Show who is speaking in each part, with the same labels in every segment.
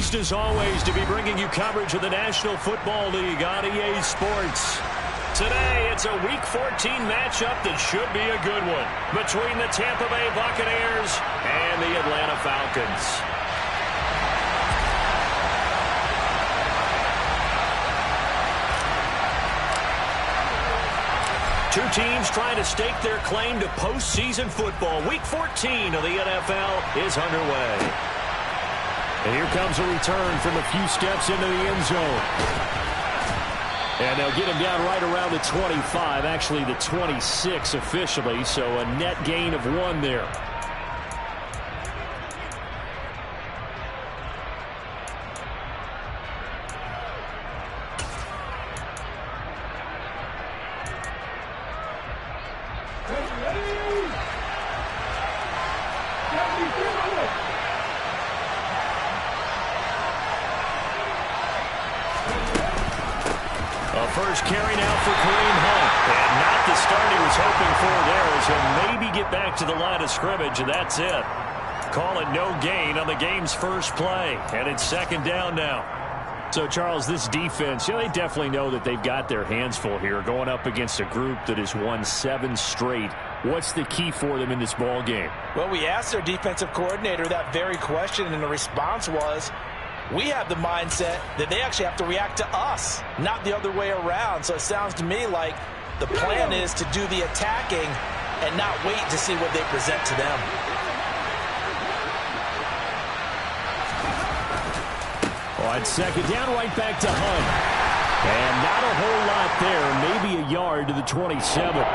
Speaker 1: pleased as always to be bringing you coverage of the National Football League on EA Sports. Today, it's a Week 14 matchup that should be a good one between the Tampa Bay Buccaneers and the Atlanta Falcons. Two teams trying to stake their claim to postseason football. Week 14 of the NFL is underway. And here comes a return from a few steps into the end zone. And they'll get him down right around the 25, actually the 26 officially, so a net gain of 1 there.
Speaker 2: First carry now for Kareem Hunt. And not the start he was hoping for there, as he'll maybe get back to the line of scrimmage, and that's it. Call it no gain on the game's first play. And it's second down now.
Speaker 1: So, Charles, this defense, they definitely know that they've got their hands full here going up against a group that has won 7 straight. What's the key for them in this ball game?
Speaker 3: Well, we asked their defensive coordinator that very question, and the response was, we have the mindset that they actually have to react to us, not the other way around. So it sounds to me like the plan is to do the attacking and not wait to see what they present to them.
Speaker 1: On second down, right back to Hunt. And not a whole lot there, maybe a yard to the 27.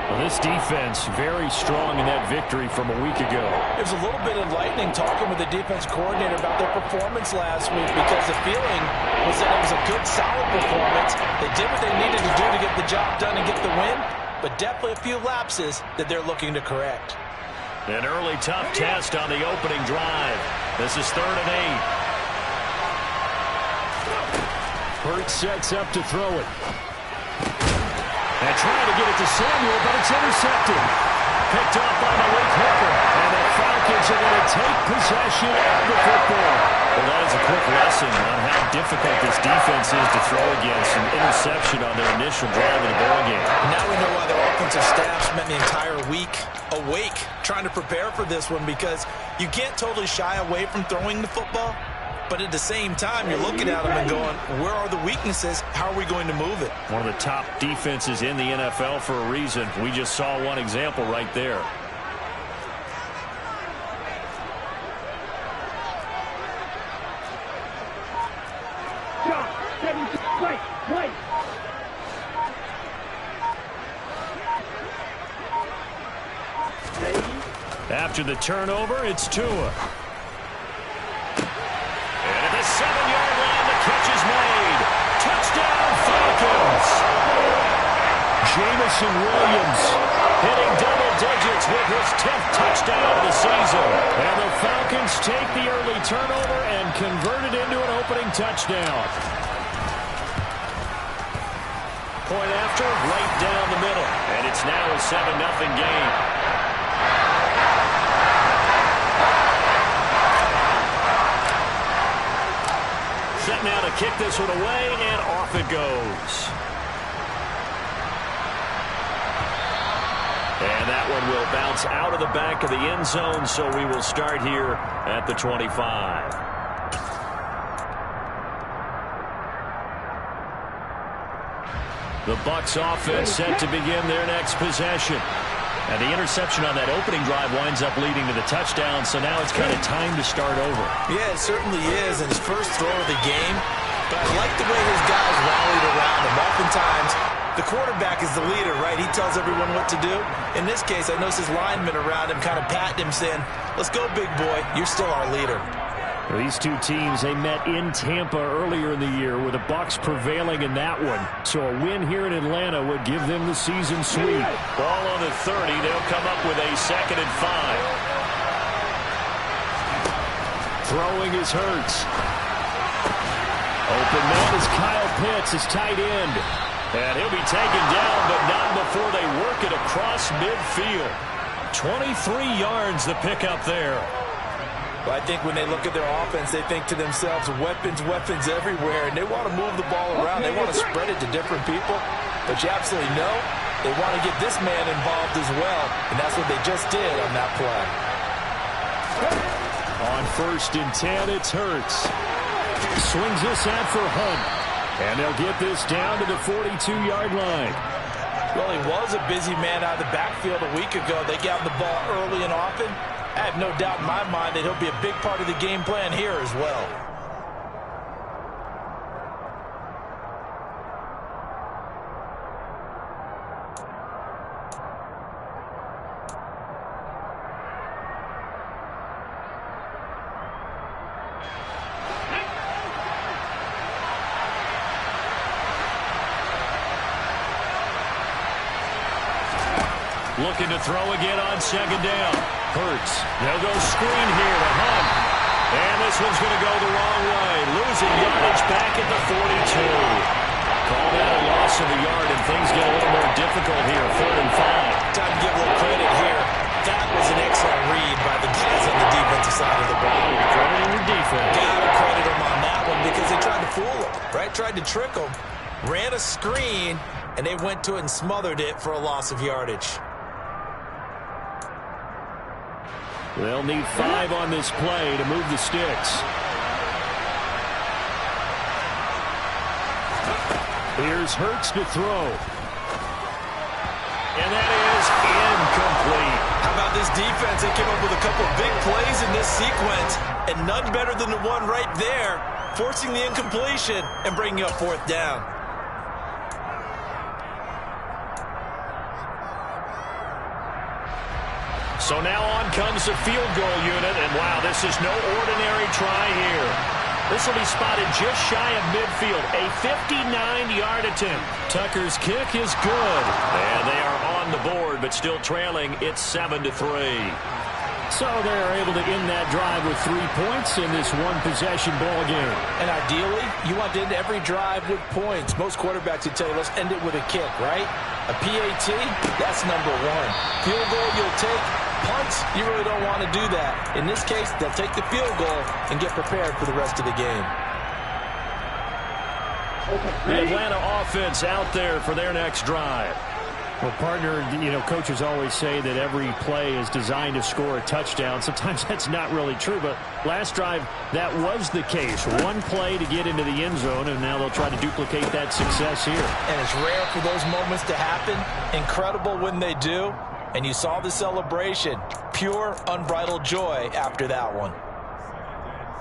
Speaker 1: Well, this defense very strong in that victory from a week ago.
Speaker 3: It was a little bit enlightening talking with the defense coordinator about their performance last week, because the feeling was that it was a good, solid performance. They did what they needed to do to get the job done and get the win, but definitely a few lapses that they're looking to correct.
Speaker 2: An early tough test on the opening drive. This is 3rd and
Speaker 1: 8. Hurts sets up to throw it. And trying to get it to Samuel, but it's intercepted. Picked off by Malik Hooker. And the Falcons are going to take possession of the football.
Speaker 2: Well, that is a quick lesson on how difficult this defense is to throw against. An interception on their initial drive of the ball game.
Speaker 3: Now we know why their offensive staff spent the entire week awake trying to prepare for this one, because you can't totally shy away from throwing the football. But at the same time, you're looking at them and going, where are the weaknesses? How are we going to move it?
Speaker 2: One of the top defenses in the NFL for a reason. We just saw one example right there. After the turnover, it's Tua. 7-yard line, the catch is made. Touchdown, Falcons.
Speaker 1: Jameson Williams
Speaker 2: hitting double digits with his 10th touchdown of the season.
Speaker 1: And the Falcons take the early turnover and convert it into an opening touchdown.
Speaker 2: Point after, right down the middle. And it's now a 7-0 game. Set now to kick this one away, and off it goes. And that one will bounce out of the back of the end zone, so we will start here at the 25. The Bucs offense set to begin their next possession. And the interception on that opening drive winds up leading to the touchdown, so now it's kind of time to start over.
Speaker 3: Yeah, it certainly is, and his first throw of the game. But I like the way his guys rallied around him. Oftentimes, the quarterback is the leader, right? He tells everyone what to do. In this case, I noticed his linemen around him kind of patting him, saying, let's go, big boy. You're still our leader.
Speaker 1: These two teams, they met in Tampa earlier in the year, with the Bucs prevailing in that one. So a win here in Atlanta would give them the season sweep.
Speaker 2: Ball on the 30. They'll come up with a 2nd and 5.
Speaker 1: Throwing is Hurts. Open man is Kyle Pitts, his tight end.
Speaker 2: And he'll be taken down, but not before they work it across midfield. 23 yards the pickup there.
Speaker 3: Well, I think when they look at their offense, they think to themselves, weapons, weapons everywhere, and they want to move the ball around. They want to spread it to different people. But you absolutely know they want to get this man involved as well, and that's what they just did on that play.
Speaker 1: On 1st and 10, it's Hurts. Swings this out for Hunt. And they'll get this down to the 42-yard line.
Speaker 3: Well, he was a busy man out of the backfield a week ago. They got him the ball early and often. I have no doubt in my mind that he'll be a big part of the game plan here as well.
Speaker 1: Looking to throw again on 2nd down. Hurts. They'll go screen here to Hunt. And this one's going to go the wrong way. Losing yardage back at the 42. Call that a loss of a yard, and things get a little more difficult here. 3rd and 5.
Speaker 3: Time to give a little credit here. That was an excellent read by the guys on the defensive side of the ball.
Speaker 1: Crediting your defense.
Speaker 3: Gotta credit them on that one because they tried to fool him, right? Tried to trick him. Ran a screen, and they went to it and smothered it for a loss of yardage.
Speaker 1: They'll need 5 on this play to move the sticks. Here's Hurts to throw. And that is incomplete.
Speaker 3: How about this defense? They came up with a couple of big plays in this sequence, and none better than the one right there, forcing the incompletion and bringing up 4th down.
Speaker 1: So now on comes the field goal unit, and wow, this is no ordinary try here. This will be spotted just shy of midfield, a 59-yard attempt. Tucker's kick is good, and they are on the board, but still trailing. It's 7-3. So they're able to end that drive with 3 points in this one-possession ball game.
Speaker 3: And ideally, you want to end every drive with points. Most quarterbacks would tell you, let's end it with a kick, right? A PAT, that's number 1. Field goal, you'll take. Punts, you really don't want to do that. In this case, they'll take the field goal and get prepared for the rest of the game.
Speaker 1: The Atlanta offense out there for their next drive. Well, partner, coaches always say that every play is designed to score a touchdown. Sometimes that's not really true, but last drive, that was the case. One play to get into the end zone, and now they'll try to duplicate that success here.
Speaker 3: And it's rare for those moments to happen. Incredible when they do. And you saw the celebration. Pure, unbridled joy after that one.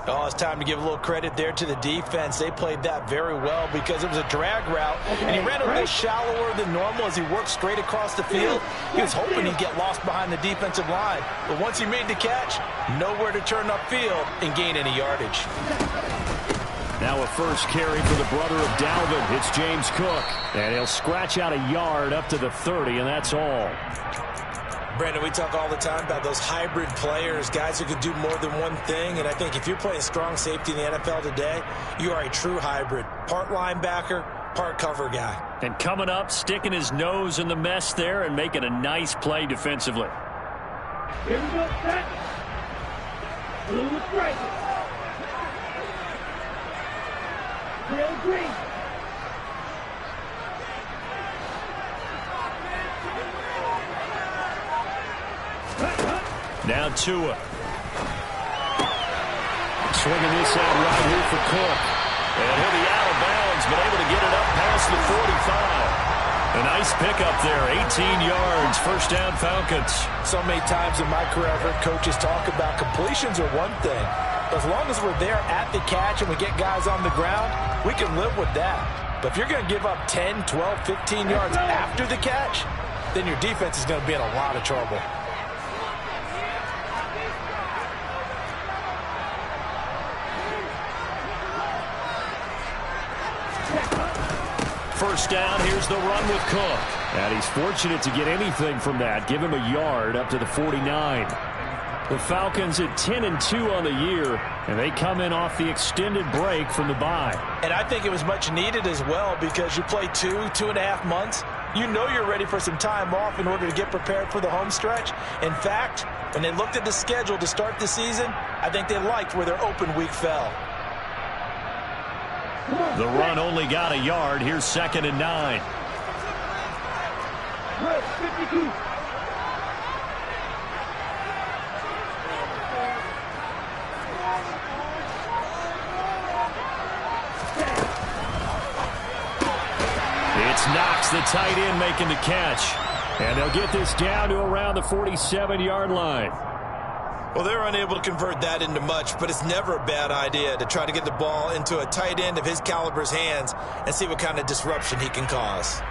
Speaker 3: Oh, it's time to give a little credit there to the defense. They played that very well because it was a drag route, and he ran a little shallower than normal as he worked straight across the field. He was hoping he'd get lost behind the defensive line, but once he made the catch, nowhere to turn upfield and gain any yardage.
Speaker 1: Now a first carry for the brother of Dalvin. It's James Cook, and he'll scratch out a yard up to the 30, and that's all.
Speaker 3: Brandon, we talk all the time about those hybrid players, guys who can do more than one thing, and I think if you're playing strong safety in the NFL today, you are a true hybrid. Part linebacker, part cover guy.
Speaker 1: And coming up, sticking his nose in the mess there and making a nice play defensively.
Speaker 4: Here we go, set. Blue strike. Real green.
Speaker 1: Now Tua. Swinging this out right here for Cook. And he'll be out of bounds, but able to get it up past the 45. A nice pickup there, 18 yards, first down Falcons.
Speaker 3: So many times in my career I've heard coaches talk about completions are one thing. But as long as we're there at the catch and we get guys on the ground, we can live with that. But if you're going to give up 10, 12, 15 yards after the catch, then your defense is going to be in a lot of trouble.
Speaker 1: First down, here's the run with Cook. And he's fortunate to get anything from that. Give him a yard up to the 49. The Falcons at 10-2 on the year, and they come in off the extended break from the bye.
Speaker 3: And I think it was much needed as well because you play 2.5 months. You know you're ready for some time off in order to get prepared for the home stretch. In fact, When they looked at the schedule to start the season, I think they liked where their open week fell.
Speaker 1: The run only got a yard. Here's 2nd and 9.
Speaker 4: 52.
Speaker 1: It's Knox, the tight end, making the catch. And they'll get this down to around the 47-yard line.
Speaker 3: Well, they're unable to convert that into much, but it's never a bad idea to try to get the ball into a tight end of his caliber's hands and see what kind of disruption he can cause.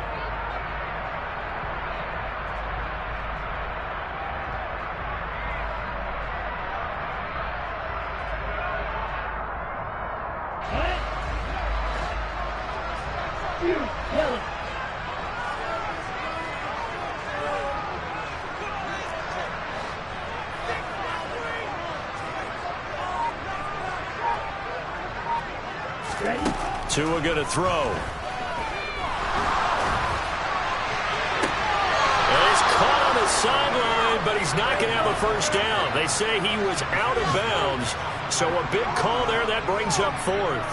Speaker 4: Yellow.
Speaker 1: Tua going to throw.
Speaker 2: And he's caught on the sideline, but he's not going to have a first down. They say he was out of bounds, so a big call there. That brings up 4th.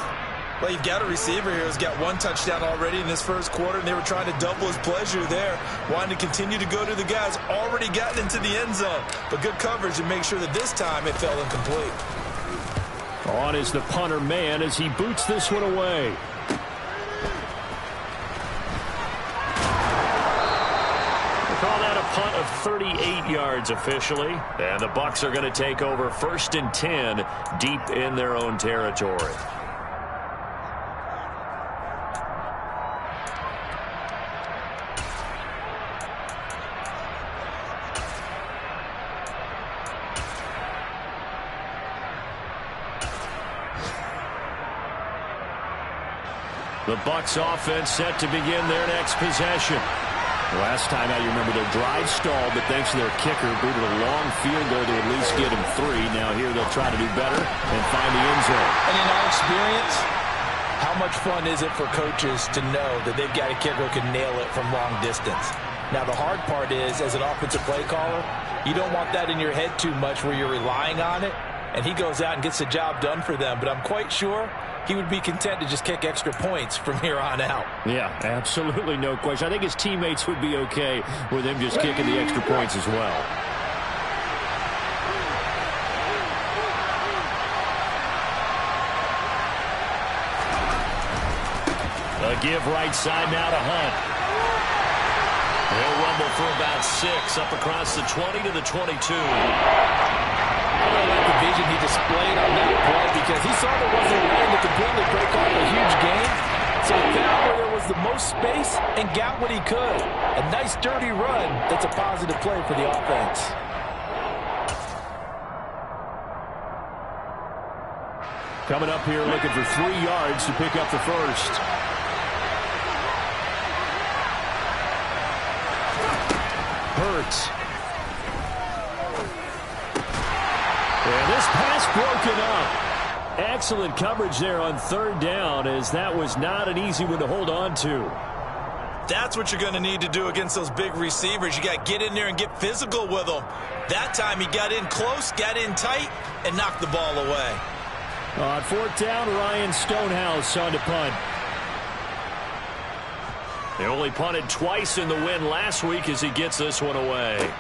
Speaker 3: Well, you've got a receiver here who's got 1 touchdown already in this first quarter, and they were trying to double his pleasure there, wanting to continue to go to the guys already gotten into the end zone. But good coverage to make sure that this time it fell incomplete.
Speaker 1: On is the punter man as he boots this one away.
Speaker 2: We'll call that a punt of 38 yards officially. And the Bucs are going to take over 1st and 10 deep in their own territory.
Speaker 1: The Bucs offense set to begin their next possession. Last time out, you remember their drive stalled, but thanks to their kicker, booted a long field goal to at least get him 3. Now here they'll try to do better and find the end zone.
Speaker 3: And in our experience, how much fun is it for coaches to know that they've got a kicker who can nail it from long distance? Now, the hard part is, as an offensive play caller, you don't want that in your head too much where you're relying on it, and he goes out and gets the job done for them. But I'm quite sure he would be content to just kick extra points from here on out.
Speaker 1: Yeah, absolutely no question. I think his teammates would be okay with him just kicking the extra points as well.
Speaker 2: A give right side now to Hunt. He'll rumble for about 6 up across the 20 to the 22.
Speaker 3: I like the vision he displayed on that play because he saw there wasn't a lane to completely break off a huge gain. So he found where there was the most space and got what he could. A nice dirty run that's a positive play for the offense.
Speaker 1: Coming up here looking for 3 yards to pick up the first. Hurts. And this pass broken up. Excellent coverage there on 3rd down, as that was not an easy one to hold on to.
Speaker 3: That's what you're going to need to do against those big receivers. You got to get in there and get physical with them. That time he got in close, got in tight, and knocked the ball away.
Speaker 1: On 4th down, Ryan Stonehouse on to punt.
Speaker 2: They only punted twice in the win last week as he gets this one away.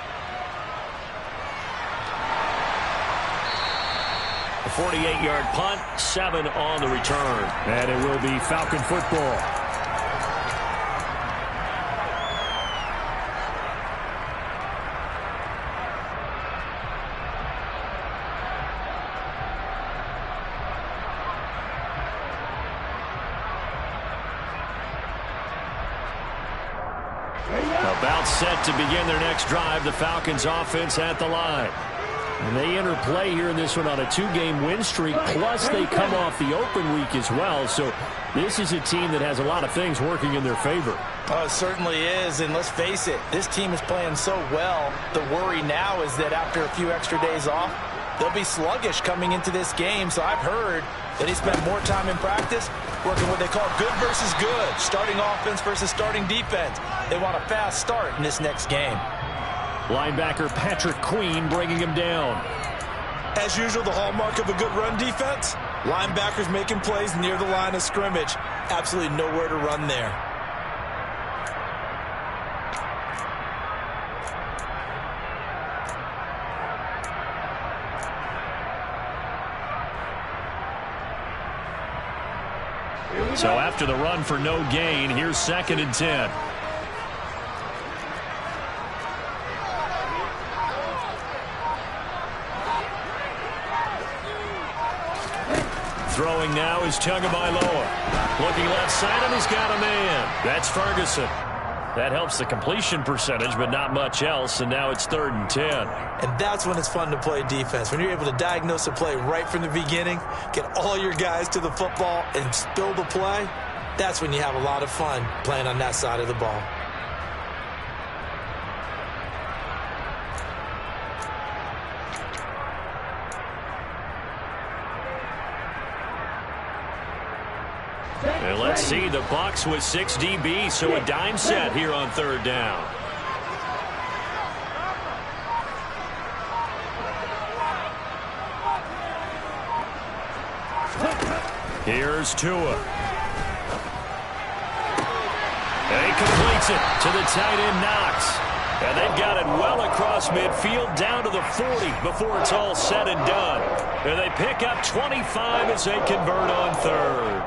Speaker 2: A 48-yard punt, 7 on the return.
Speaker 1: And it will be Falcon football.
Speaker 2: About set to begin their next drive. The Falcons offense at the line.
Speaker 1: And they enter play here in this one on a 2-game win streak, plus they come off the open week as well. So this is a team that has a lot of things working in their favor.
Speaker 3: Oh, it certainly is, and let's face it, this team is playing so well. The worry now is that after a few extra days off, they'll be sluggish coming into this game. So I've heard that he spent more time in practice working what they call good versus good, starting offense versus starting defense. They want a fast start in this next game.
Speaker 1: Linebacker Patrick Queen bringing him down.
Speaker 3: As usual, the hallmark of a good run defense, linebackers making plays near the line of scrimmage. Absolutely nowhere to run there.
Speaker 1: So after the run for no gain, here's 2nd and 10. Throwing now is Tagovailoa. Looking left side, and he's got a man. That's Ferguson. That helps the completion percentage, but not much else, and now it's 3rd and 10.
Speaker 3: And that's when it's fun to play defense. When you're able to diagnose a play right from the beginning, get all your guys to the football, and spill the play, that's when you have a lot of fun playing on that side of the ball.
Speaker 1: And let's see, the Bucs with 6 DBs, so a dime set here on 3rd down. Here's Tua. And he completes it to the tight end, Knox. And they've got it well across midfield down to the 40 before it's all said and done. And they pick up 25 as they convert on 3rd.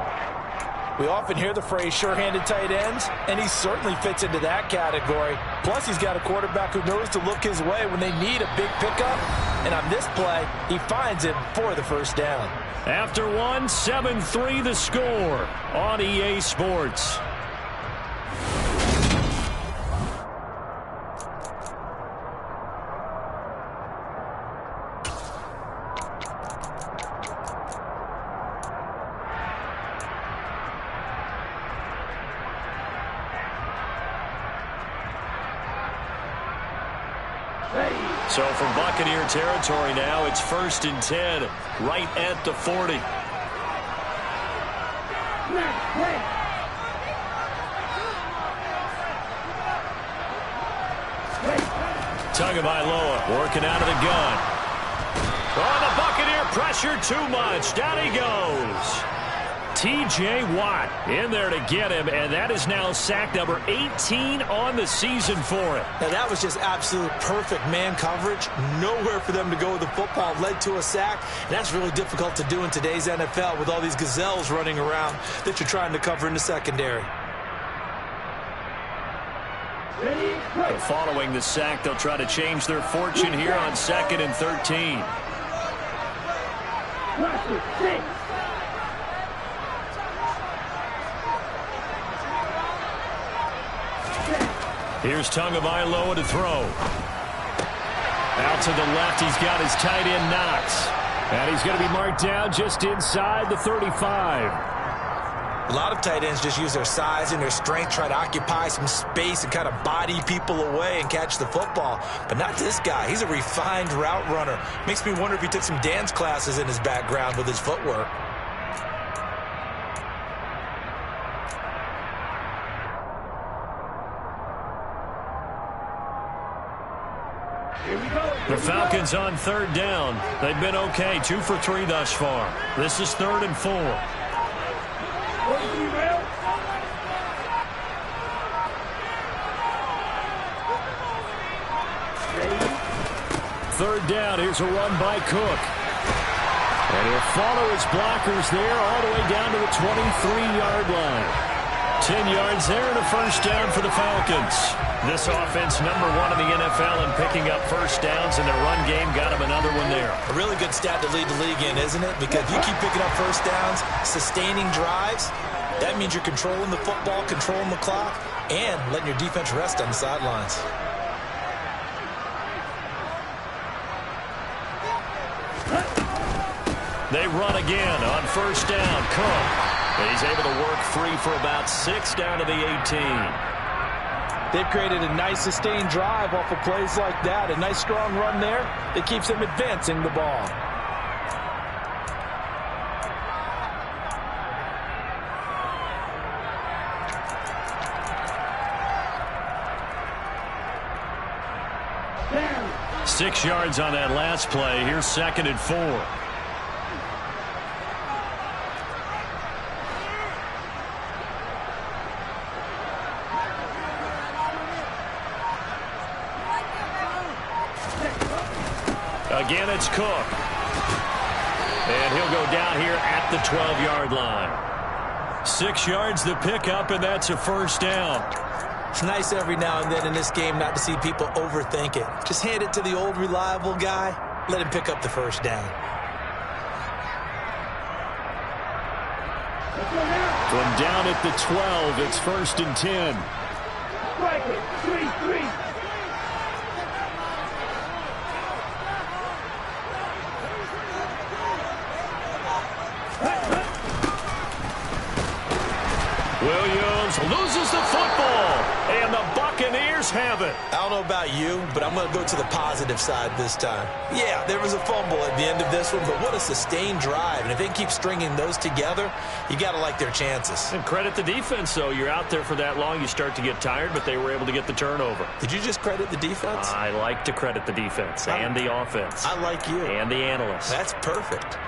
Speaker 3: We often hear the phrase sure-handed tight ends, and he certainly fits into that category. Plus, he's got a quarterback who knows to look his way when they need a big pickup. And on this play, he finds it for the 1st down.
Speaker 1: After 1, 7-3 the score on EA Sports. So from Buccaneer territory now, it's 1st and 10, right at the 40. Tagovailoa working out of the gun. Oh, the Buccaneer pressure too much. Down he goes. T.J. Watt in there to get him, and that is now sack number 18 on the season for him.
Speaker 3: Now, that was just absolute perfect man coverage. Nowhere for them to go with the football. Led to a sack, and that's really difficult to do in today's NFL with all these gazelles running around that you're trying to cover in the secondary.
Speaker 1: And following the sack, they'll try to change their fortune here on 2nd and 13. Here's Tagovailoa to throw. Out to the left, he's got his tight end, Knox. And he's going to be marked down just inside the 35.
Speaker 3: A lot of tight ends just use their size and their strength, try to occupy some space and kind of body people away and catch the football. But not this guy. He's a refined route runner. Makes me wonder if he took some dance classes in his background with his footwork.
Speaker 1: The Falcons on 3rd down. They've been okay, 2 for 3 thus far. This is 3rd and 4. 3rd down, here's a run by Cook. And he'll follow his blockers there all the way down to the 23-yard line. 10 yards there and a 1st down for the Falcons. This offense #1 in the NFL in picking up 1st downs, and their run game got him another one there.
Speaker 3: A really good stat to lead the league in, isn't it? Because if you keep picking up 1st downs, sustaining drives, that means you're controlling the football, controlling the clock, and letting your defense rest on the sidelines.
Speaker 1: They run again on 1st down. Cook. And he's able to work free for about 6 down to the 18.
Speaker 3: They've created a nice sustained drive off of plays like that. A nice strong run there that keeps them advancing the ball.
Speaker 2: 6 yards on that last play. Here's 2nd and 4. Again, it's Cook. And he'll go down here at the 12-yard line. 6 yards the pickup, and that's a first down.
Speaker 3: It's nice every now and then in this game not to see people overthink it. Just hand it to the old reliable guy. Let him pick up the first down.
Speaker 2: From down at the 12, it's 1st and 10.
Speaker 4: Striker, 3-3.
Speaker 2: Williams loses the football, and the Buccaneers have it.
Speaker 3: I don't know about you, but I'm going to go to the positive side this time. Yeah, there was a fumble at the end of this one, but what a sustained drive. And if they keep stringing those together, you got to like their chances.
Speaker 2: And credit the defense, though. You're out there for that long, you start to get tired, but they were able to get the turnover.
Speaker 3: Did you just credit the defense?
Speaker 2: I like to credit the defense and the offense.
Speaker 3: I like you.
Speaker 2: And the analysts.
Speaker 3: That's perfect.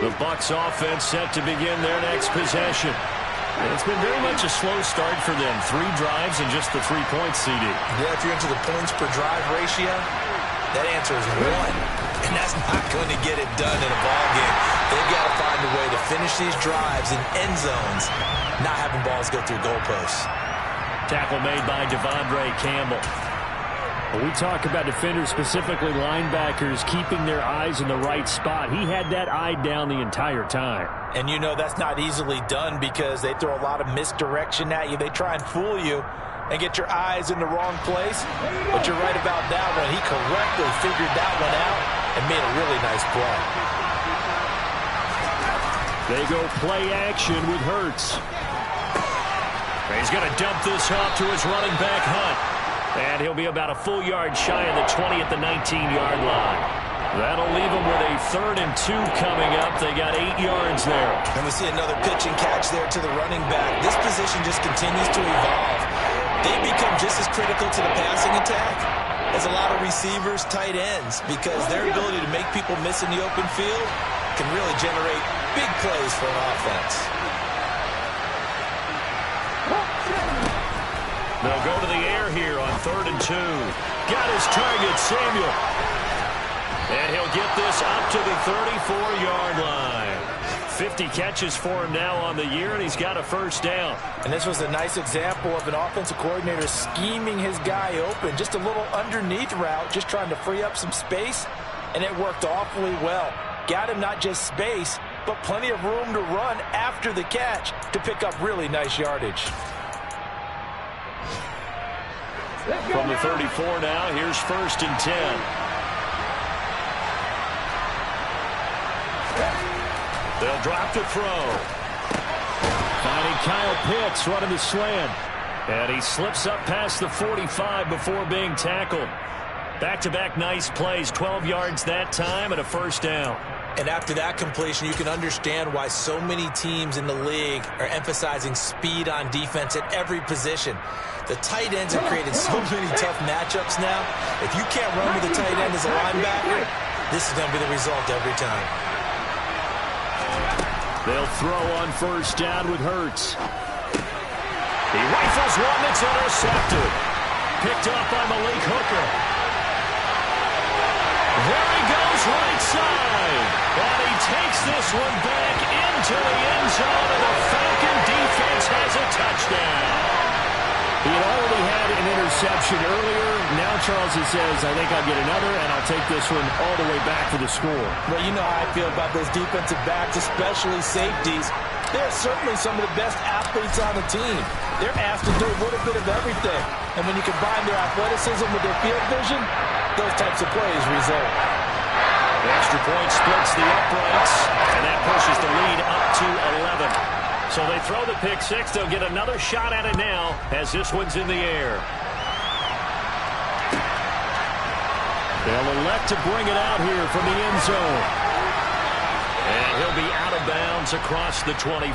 Speaker 2: The Bucs offense set to begin their next possession. And it's been very much a slow start for them. 3 drives and just the 3 points, CD.
Speaker 3: Yeah, if you're into the points per drive ratio, that answer is 1. And that's not going to get it done in a ball game. They've got to find a way to finish these drives in end zones, not having balls go through goalposts.
Speaker 2: Tackle made by Devondre Campbell.
Speaker 1: We talk about defenders, specifically linebackers, keeping their eyes in the right spot. He had that eye down the entire time.
Speaker 3: And you know that's not easily done because they throw a lot of misdirection at you. They try and fool you and get your eyes in the wrong place. But you're right about that one. He correctly figured that one out and made a really nice play.
Speaker 1: They go play action with Hurts.
Speaker 2: He's going to dump this off to his running back, Hunt. And he'll be about a full yard shy of the 20 at the 19-yard line. That'll leave them with a 3rd and 2 coming up. They got 8 yards there.
Speaker 3: And we see another pitch and catch there to the running back. This position just continues to evolve. They become just as critical to the passing attack as a lot of receivers, tight ends, because their ability to make people miss in the open field can really generate big plays for an offense.
Speaker 2: They'll go to the air here on 3rd and 2. Got his target, Samuel. And he'll get this up to the 34-yard line. 50 catches for him now on the year, and he's got a first down.
Speaker 3: And this was a nice example of an offensive coordinator scheming his guy open. Just a little underneath route, just trying to free up some space, and it worked awfully well. Got him not just space, but plenty of room to run after the catch to pick up really nice yardage.
Speaker 2: From the 34 now, here's 1st and 10. They'll drop the throw.
Speaker 1: Finding Kyle Pitts running the slant.
Speaker 2: And he slips up past the 45 before being tackled. Back-to-back nice plays, 12 yards that time and a first down.
Speaker 3: And after that completion, you can understand why so many teams in the league are emphasizing speed on defense at every position. The tight ends have created so many tough matchups now. If you can't run with the tight end as a linebacker, this is going to be the result every time.
Speaker 1: They'll throw on first down with Hurts.
Speaker 2: He rifles one that's intercepted. Picked up by Malik Hooker. There he goes right side. And he takes this one back into the end zone, and the Falcon defense has a touchdown.
Speaker 1: He had already had an interception earlier. Now Charles says, I think I'll get another, and I'll take this one all the way back for the score.
Speaker 3: Well, you know how I feel about those defensive backs, especially safeties. They're certainly some of the best athletes on the team. They're asked to do a little bit of everything. And when you combine their athleticism with their field vision, those types of plays result.
Speaker 2: The extra point splits the uprights, and that pushes the lead up to 11. So they throw the pick six. They'll get another shot at it now as this one's in the air.
Speaker 1: They'll elect to bring it out here from the end zone.
Speaker 2: And he'll be out of bounds across the 25.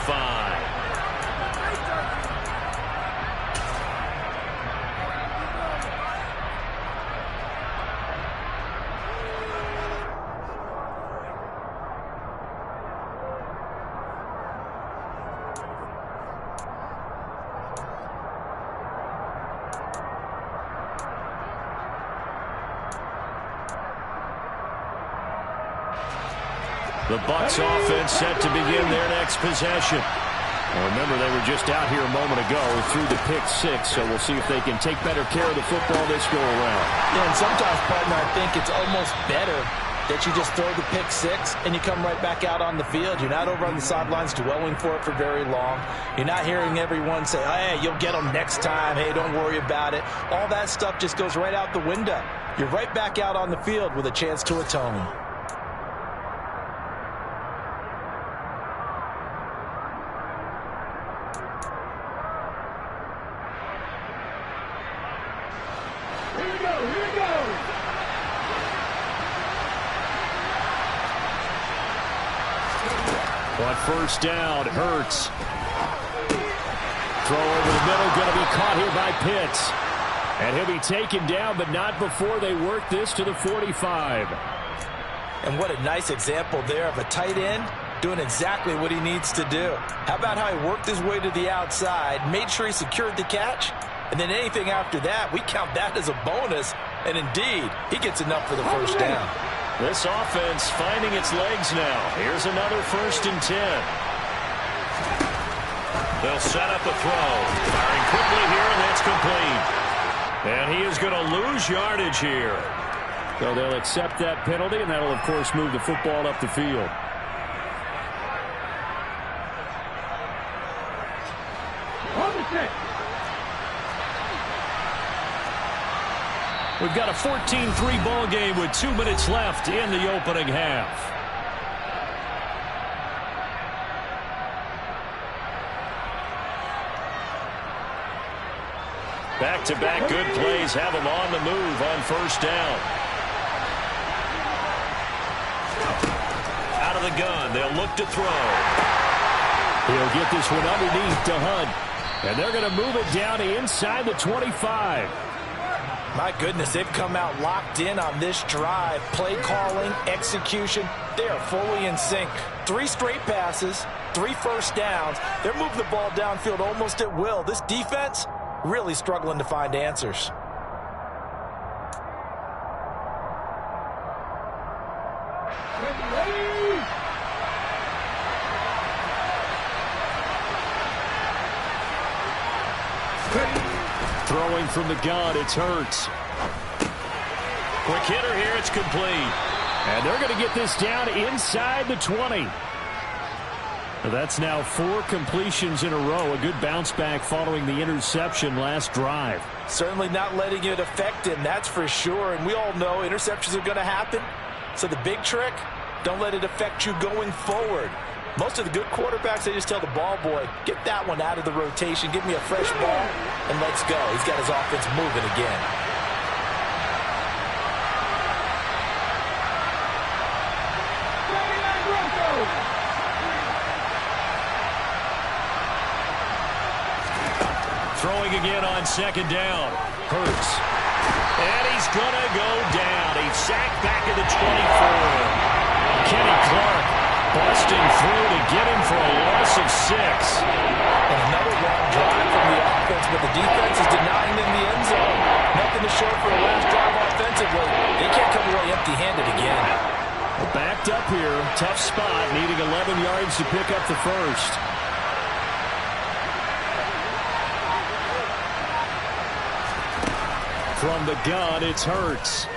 Speaker 1: The Bucs offense set to begin their next possession. Well, remember, they were just out here a moment ago through the pick-6, so we'll see if they can take better care of the football this go-around.
Speaker 3: Yeah, and sometimes, partner, I think it's almost better that you just throw the pick-6 and you come right back out on the field. You're not over on the sidelines dwelling for it for very long. You're not hearing everyone say, oh, hey, you'll get them next time. Hey, don't worry about it. All that stuff just goes right out the window. You're right back out on the field with a chance to atone.
Speaker 1: On first down, Hurts. Throw over the middle, going to be caught here by Pitts. And he'll be taken down, but not before they work this to the 45.
Speaker 3: And what a nice example there of a tight end doing exactly what he needs to do. How about how he worked his way to the outside, made sure he secured the catch, and then anything after that, we count that as a bonus. And indeed, he gets enough for the first down.
Speaker 1: This offense finding its legs now. Here's another 1st and 10.
Speaker 2: They'll set up a throw. Firing quickly here, and that's complete.
Speaker 1: And he is going to lose yardage here. So they'll accept that penalty, and that'll, of course, move the football up the field. We've got a 14-3 ball game with 2 minutes left in the opening half. Back-to-back good plays have them on the move on first down.
Speaker 2: Out of the gun, they'll look to throw.
Speaker 1: He'll get this one underneath to Hunt. And they're going to move it down to inside the 25.
Speaker 3: My goodness, they've come out locked in on this drive. Play calling, execution, they are fully in sync. 3 straight passes, 3 first downs. They're moving the ball downfield almost at will. This defense really struggling to find answers.
Speaker 1: Throwing from the gun, it's Hurts.
Speaker 2: Quick hitter here, it's complete.
Speaker 1: And they're going to get this down inside the 20. That's now 4 completions in a row. A good bounce back following the interception last drive.
Speaker 3: Certainly not letting it affect him, that's for sure. And we all know interceptions are going to happen. So the big trick, don't let it affect you going forward. Most of the good quarterbacks, they just tell the ball boy, get that one out of the rotation, give me a fresh ball, and let's go. He's got his offense moving again.
Speaker 1: Throwing again on second down. Hurts. And he's going to go down. He's sacked back at the 24. Kenny Clark busting through to get him for a loss of 6.
Speaker 3: And another long drive from the offense, but the defense is denying them the end zone. Nothing to show for a last drive offensively. They can't come away empty-handed again.
Speaker 1: Backed up here. Tough spot. Needing 11 yards to pick up the first. From the gun, it's Hurts.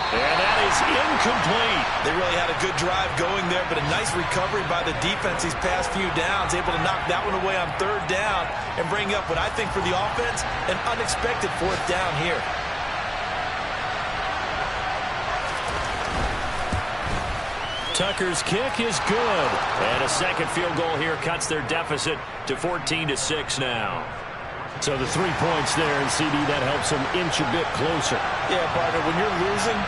Speaker 2: And that is incomplete.
Speaker 3: They really had a good drive going there, but a nice recovery by the defense these past few downs, able to knock that one away on third down and bring up what I think for the offense, an unexpected 4th down here.
Speaker 1: Tucker's kick is good. And a second field goal here cuts their deficit to 14-6 now. So the 3 points there, and CD, that helps them inch a bit closer.
Speaker 3: Yeah, partner, when you're losing,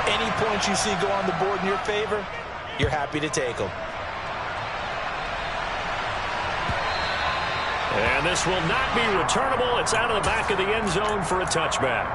Speaker 3: any points you see go on the board in your favor, you're happy to take them.
Speaker 1: And this will not be returnable. It's out of the back of the end zone for a touchback.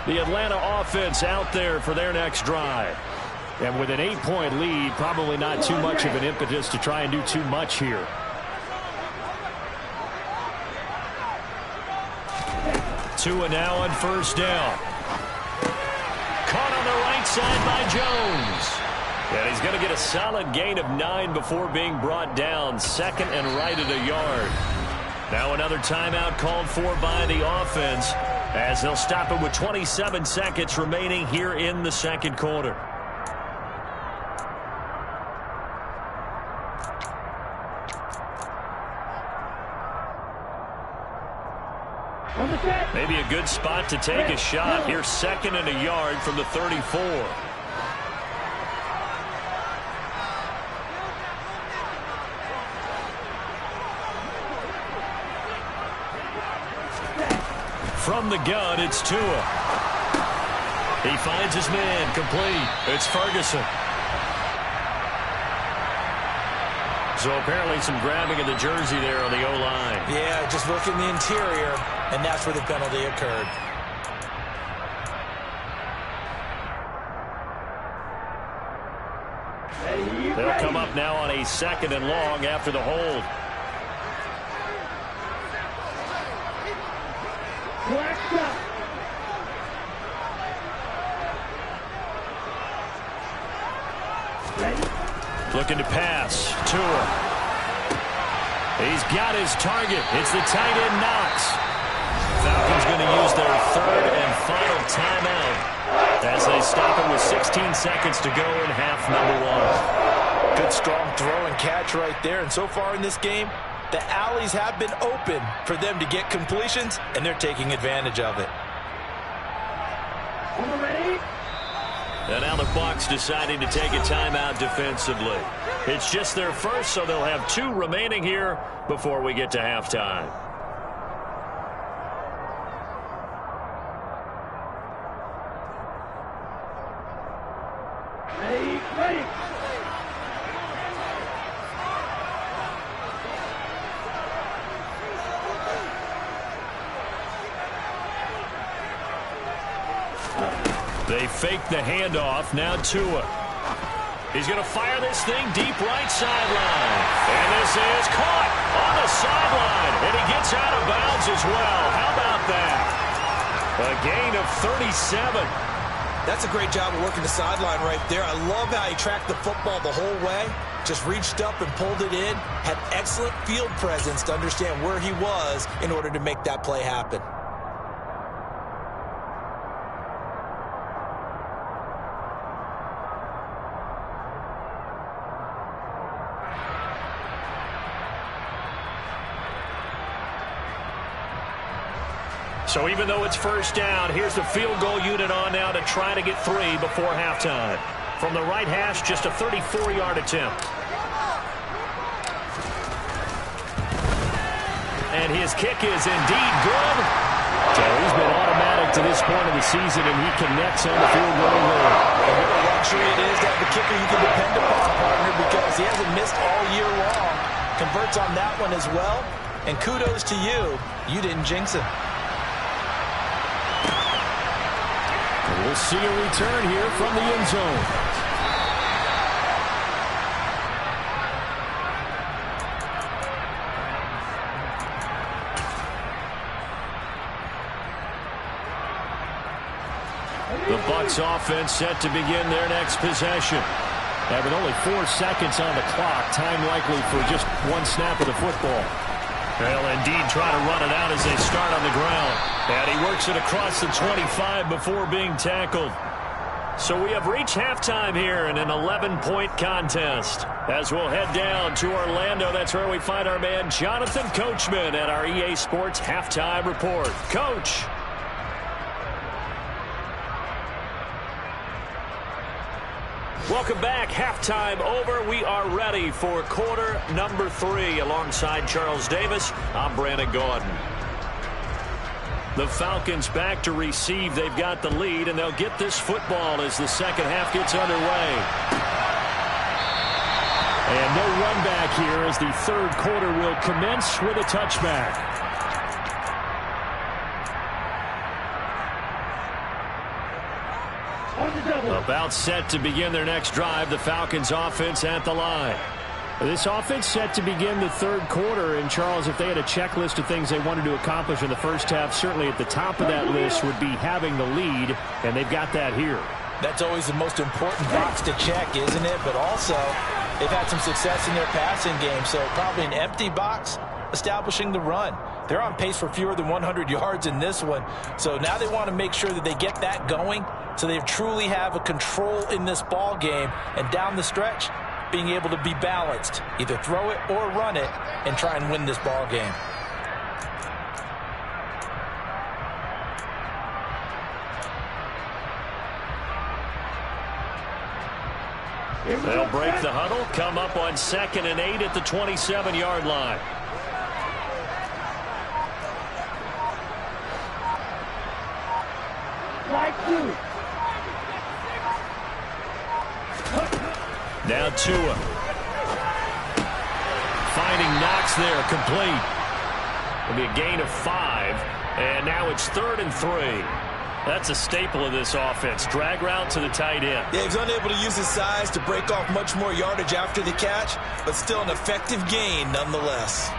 Speaker 1: The Atlanta offense out there for their next drive. And with an 8-point lead, probably not too much of an impetus to try and do too much here. Tua now on first down. Caught on the right side by Jones. And he's going to get a solid gain of 9 before being brought down. Second and right at a yard. Now another timeout called for by the offense, as they'll stop it with 27 seconds remaining here in the second quarter. Maybe a good spot to take a shot. Here's second and a yard from the 34. From the gun, it's Tua. He finds his man, complete. It's Ferguson. So apparently some grabbing of the jersey there on the O-line.
Speaker 3: Yeah, just look in the interior, and that's where the penalty occurred.
Speaker 1: They'll come up now on a second and long after the hold. Looking to pass. Tua. He's got his target. It's the tight end Knox. Falcons going to use their third and final timeout as they stop it with 16 seconds to go in half number 1.
Speaker 3: Good strong throw and catch right there. And so far in this game, the alleys have been open for them to get completions, and they're taking advantage of it.
Speaker 1: And now the Bucs deciding to take a timeout defensively. It's just their first, so they'll have 2 remaining here before we get to halftime.
Speaker 4: Ready.
Speaker 1: They fake the handoff. Now Tua. He's going to fire this thing deep right sideline. And this is caught on the sideline. And he gets out of bounds as well. How about that? A gain of 37.
Speaker 3: That's a great job of working the sideline right there. I love how he tracked the football the whole way. Just reached up and pulled it in. Had excellent field presence to understand where he was in order to make that play happen.
Speaker 1: So even though it's first down, here's the field goal unit on now to try to get 3 before halftime. From the right hash, just a 34-yard attempt. And his kick is indeed good. So he's been automatic to this point of the season, and he connects on the field goal there.
Speaker 3: And what a luxury it is to have the kicker you can depend upon, partner, because he hasn't missed all year long. Converts on that one as well. And kudos to you. You didn't jinx him.
Speaker 1: We'll see a return here from the end zone. The Bucs offense set to begin their next possession. And with only 4 seconds on the clock, time likely for just 1 snap of the football. They'll indeed try to run it out as they start on the ground. And he works it across the 25 before being tackled. So we have reached halftime here in an 11-point contest. As we'll head down to Orlando, that's where we find our man Jonathan Coachman at our EA Sports Halftime Report. Coach. Welcome back. Halftime over. We are ready for quarter number 3. Alongside Charles Davis, I'm Brandon Gordon. The Falcons back to receive. They've got the lead, and they'll get this football as the second half gets underway. And no run back here as the third quarter will commence with a touchback. About set to begin their next drive, the Falcons offense at the line. This offense set to begin the third quarter, and Charles, if they had a checklist of things they wanted to accomplish in the first half, certainly at the top of that list would be having the lead, and they've got that here.
Speaker 3: That's always the most important box to check, isn't it? But also, they've had some success in their passing game, so probably an empty box establishing the run. They're on pace for fewer than 100 yards in this one, so now they want to make sure that they get that going so they truly have a control in this ball game, and down the stretch, being able to be balanced, either throw it or run it, and try and win this ball game.
Speaker 1: They'll break the huddle, come up on 2nd and 8 at the 27-yard line. Now Tua. Finding Knox there, complete. It'll be a gain of 5, and now it's 3rd and 3. That's a staple of this offense. Drag route to the tight end.
Speaker 3: Yeah, he's unable to use his size to break off much more yardage after the catch, but still an effective gain nonetheless.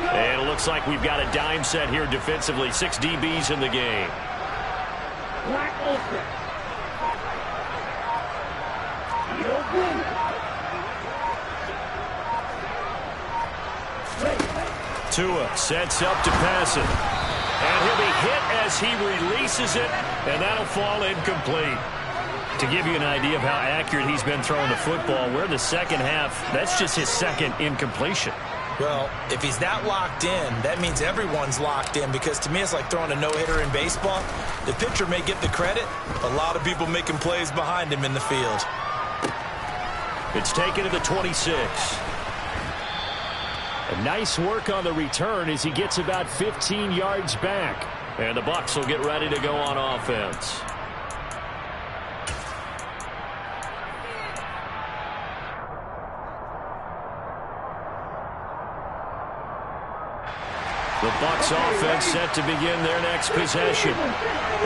Speaker 1: And it looks like we've got a dime set here defensively. 6 DBs in the game. Tua sets up to pass it. And he'll be hit as he releases it, and that'll fall incomplete. To give you an idea of how accurate he's been throwing the football, we're in the second half. That's just his second incompletion.
Speaker 3: Well, if he's not locked in, that means everyone's locked in, because to me it's like throwing a no-hitter in baseball. The pitcher may get the credit, a lot of people making plays behind him in the field.
Speaker 1: It's taken to the 26. A nice work on the return as he gets about 15 yards back. And the Bucs will get ready to go on offense. The Bucs offense set to begin their next possession.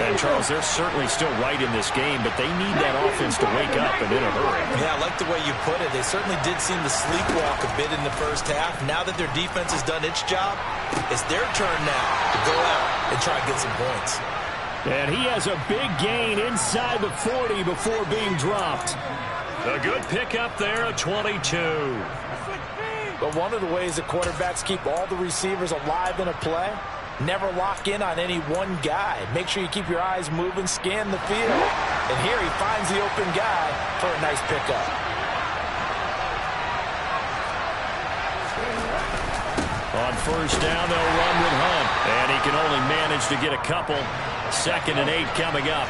Speaker 1: And, Charles, they're certainly still right in this game, but they need that offense to wake up and in a hurry.
Speaker 3: Yeah, I like the way you put it. They certainly did seem to sleepwalk a bit in the first half. Now that their defense has done its job, it's their turn now to go out and try and get some points.
Speaker 1: And he has a big gain inside the 40 before being dropped. A good pickup there, a 22.
Speaker 3: But one of the ways that quarterbacks keep all the receivers alive in a play, never lock in on any one guy. Make sure you keep your eyes moving, scan the field. And here he finds the open guy for a nice pickup.
Speaker 1: On first down, they'll run with Hunt. And he can only manage to get a couple. 2nd and 8 coming up.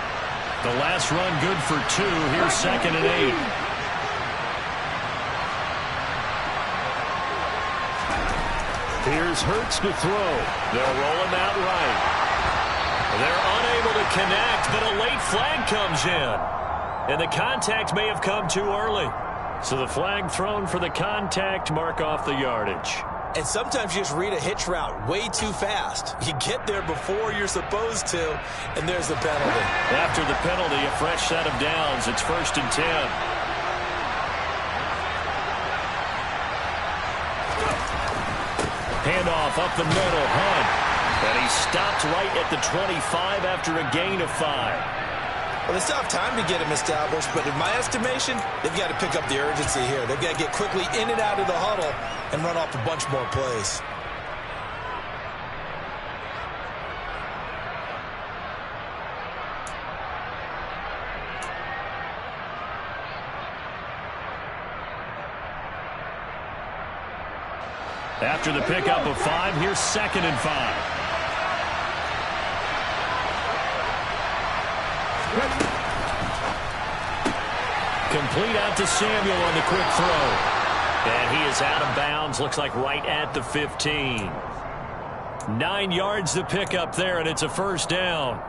Speaker 1: The last run good for 2. Here's 2nd and 8. Here's Hurts to throw. They'll roll him out right. They're unable to connect, but a late flag comes in. And the contact may have come too early. So the flag thrown for the contact, mark off the yardage.
Speaker 3: And sometimes you just read a hitch route way too fast. You get there before you're supposed to, and there's the penalty.
Speaker 1: After the penalty, a fresh set of downs. It's 1st and 10. Handoff up the middle, Hunt. And he stopped right at the 25 after a gain of 5.
Speaker 3: Well, they still have time to get him established, but in my estimation, they've got to pick up the urgency here. They've got to get quickly in and out of the huddle and run off a bunch more plays.
Speaker 1: After the pickup of 5, here's 2nd and 5. Complete out to Samuel on the quick throw. And he is out of bounds, looks like right at the 15. 9 yards to pick up there, and it's a first down.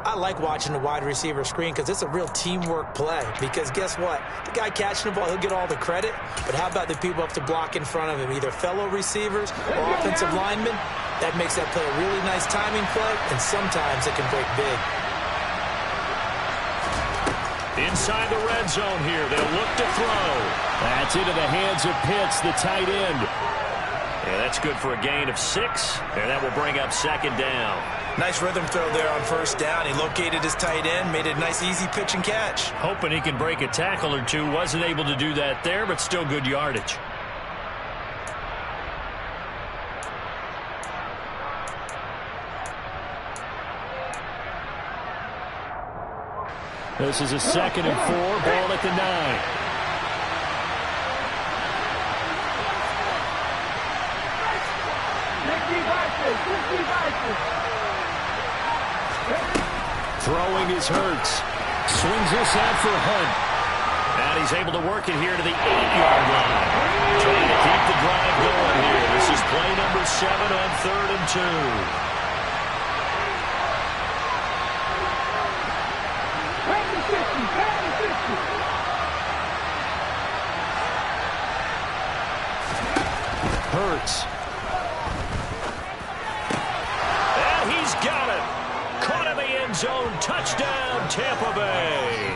Speaker 3: I like watching the wide receiver screen because it's a real teamwork play. Because guess what? The guy catching the ball, he'll get all the credit. But how about the people up to block in front of him, either fellow receivers or offensive linemen? That makes that play a really nice timing play, and sometimes it can break big.
Speaker 1: Inside the red zone here, they'll look to throw. That's into the hands of Pitts, the tight end. Yeah, that's good for a gain of 6, and that will bring up second down.
Speaker 3: Nice rhythm throw there on first down. He located his tight end, made it a nice, easy pitch and catch.
Speaker 1: Hoping he can break a tackle or two. Wasn't able to do that there, but still good yardage. This is a 2nd and 4, ball at the 9. Throwing is Hurts. Swings this out for Hunt. And he's able to work it here to the 8-yard line. Trying to keep the drive going here. This is play number 7 on 3rd and 2. Hurts. And he's got it. Caught in the end zone. Touchdown, Tampa Bay.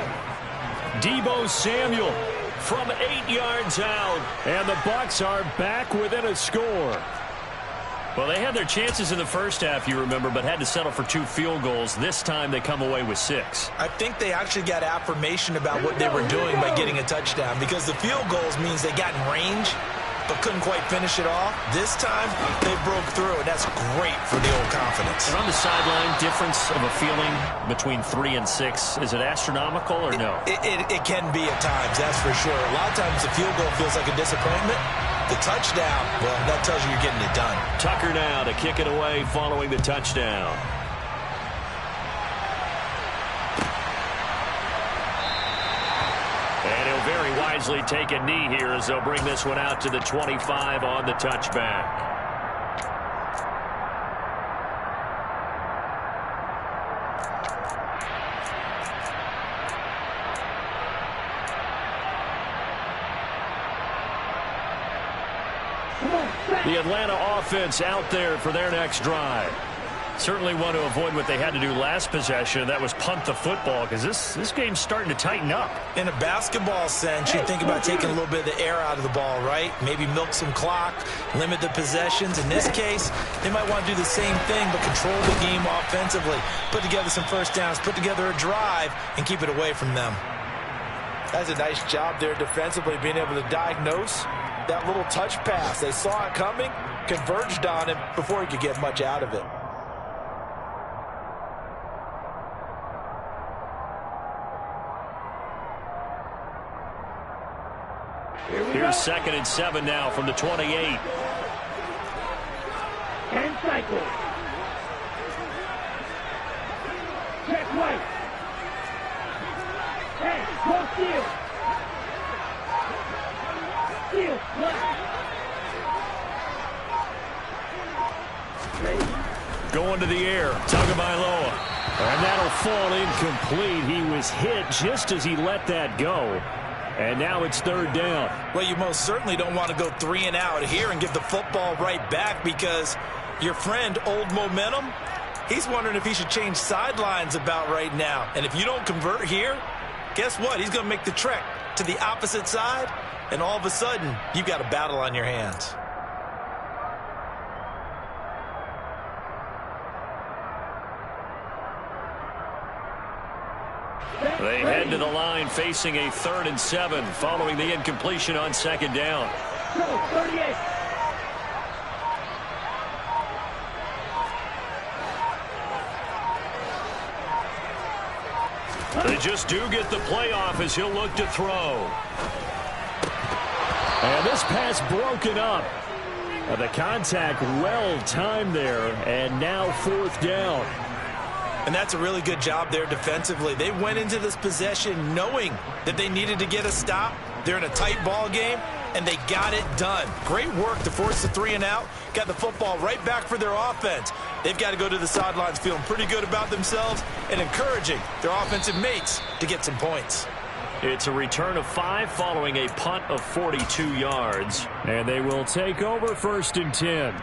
Speaker 1: Deebo Samuel from 8 yards out. And the Bucs are back within a score. Well, they had their chances in the first half, you remember, but had to settle for 2 field goals. This time they come away with 6.
Speaker 3: I think they actually got affirmation about what they were doing by getting a touchdown, because the field goals means they got in range but couldn't quite finish it off. This time, they broke through, and that's great for the old confidence.
Speaker 1: And on the sideline, difference of a feeling between 3 and 6, is it astronomical or no?
Speaker 3: It can be at times, that's for sure. A lot of times the field goal feels like a disappointment. The touchdown, well, that tells you you're getting it done.
Speaker 1: Tucker now to kick it away following the touchdown. And he'll very wisely take a knee here as they'll bring this one out to the 25 on the touchback. The Atlanta offense out there for their next drive. Certainly want to avoid what they had to do last possession. That was punt the football, because this game's starting to tighten up.
Speaker 3: In a basketball sense, you think about taking a little bit of the air out of the ball, right? Maybe milk some clock, limit the possessions. In this case, they might want to do the same thing, but control the game offensively. Put together some first downs, put together a drive, and keep it away from them. That's a nice job there defensively, being able to diagnose that little touch pass. They saw it coming, converged on him before he could get much out of it.
Speaker 1: Here's 2nd and 7 now from the 28.
Speaker 4: 10 cycles. Check right. Hey, go steal. Steal, left.
Speaker 1: Going to the air. Tagovailoa. And that'll fall incomplete. He was hit just as he let that go. And now it's 3rd down.
Speaker 3: Well, you most certainly don't want to go 3 and out here and give the football right back, because your friend, Old Momentum, he's wondering if he should change sidelines about right now. And if you don't convert here, guess what? He's going to make the trek to the opposite side, and all of a sudden, you've got a battle on your hands.
Speaker 1: They head to the line facing a 3rd and 7 following the incompletion on 2nd down.
Speaker 4: Go, 38.
Speaker 1: They just do get the playoff as he'll look to throw. And this pass broken up. The contact well timed there, and now 4th down.
Speaker 3: And that's a really good job there defensively. They went into this possession knowing that they needed to get a stop. They're in a tight ball game, and they got it done. Great work to force the 3 and out. Got the football right back for their offense. They've got to go to the sidelines feeling pretty good about themselves and encouraging their offensive mates to get some points.
Speaker 2: It's a return of 5 following a punt of 42 yards. And they will take over 1st and 10.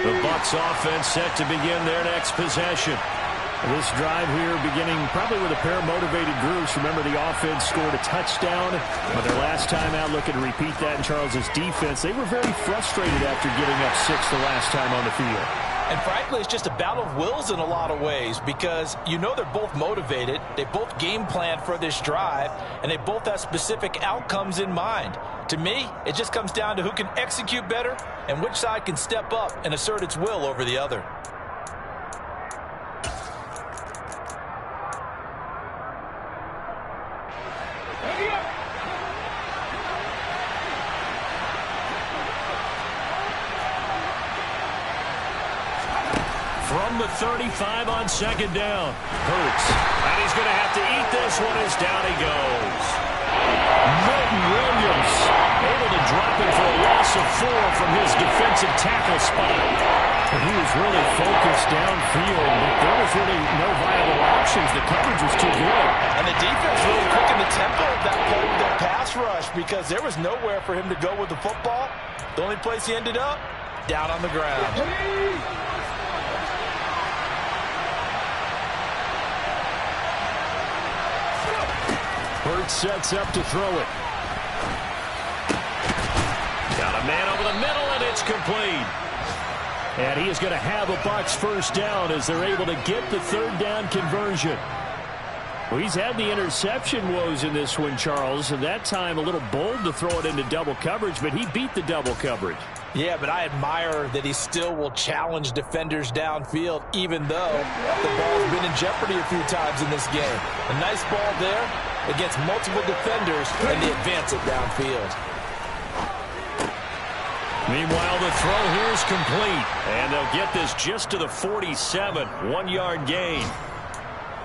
Speaker 2: The Bucs offense set to begin their next possession. This drive here beginning probably with a pair of motivated groups. Remember, the offense scored a touchdown, but their last time out looking to repeat that in Charles's defense. They were very frustrated after giving up 6 the last time on the field.
Speaker 3: And frankly, it's just a battle of wills in a lot of ways because you know they're both motivated. They both game planned for this drive, and they both have specific outcomes in mind. To me, it just comes down to who can execute better and which side can step up and assert its will over the other.
Speaker 2: From the 35 on 2nd down. Hurts. And he's going to have to eat this one as down he goes. Milton Williams able to drop it for a loss of 4 from his defensive tackle spot. And he was really focused downfield, but there was really no viable options. The coverage was too good.
Speaker 3: And the defense really quickened the tempo of that play with that pass rush because there was nowhere for him to go with the football. The only place he ended up, down on the ground.
Speaker 2: Hurts sets up to throw it. Got a man over the middle, and it's complete. And he is going to have a Bucs 1st down as they're able to get the 3rd down conversion. Well, he's had the interception woes in this one, Charles, and that time a little bold to throw it into double coverage, but he beat the double coverage.
Speaker 3: Yeah, but I admire that he still will challenge defenders downfield, even though the ball's been in jeopardy a few times in this game. A nice ball there against multiple defenders, and they advance it downfield.
Speaker 2: Meanwhile, the throw here is complete, and they'll get this just to the 47, 1-yard gain.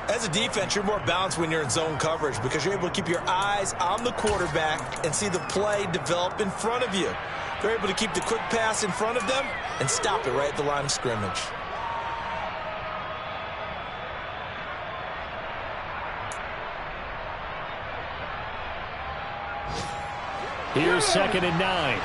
Speaker 3: As a defense, you're more balanced when you're in zone coverage because you're able to keep your eyes on the quarterback and see the play develop in front of you. They're able to keep the quick pass in front of them and stop it right at the line of scrimmage.
Speaker 2: Here's 2nd and 9.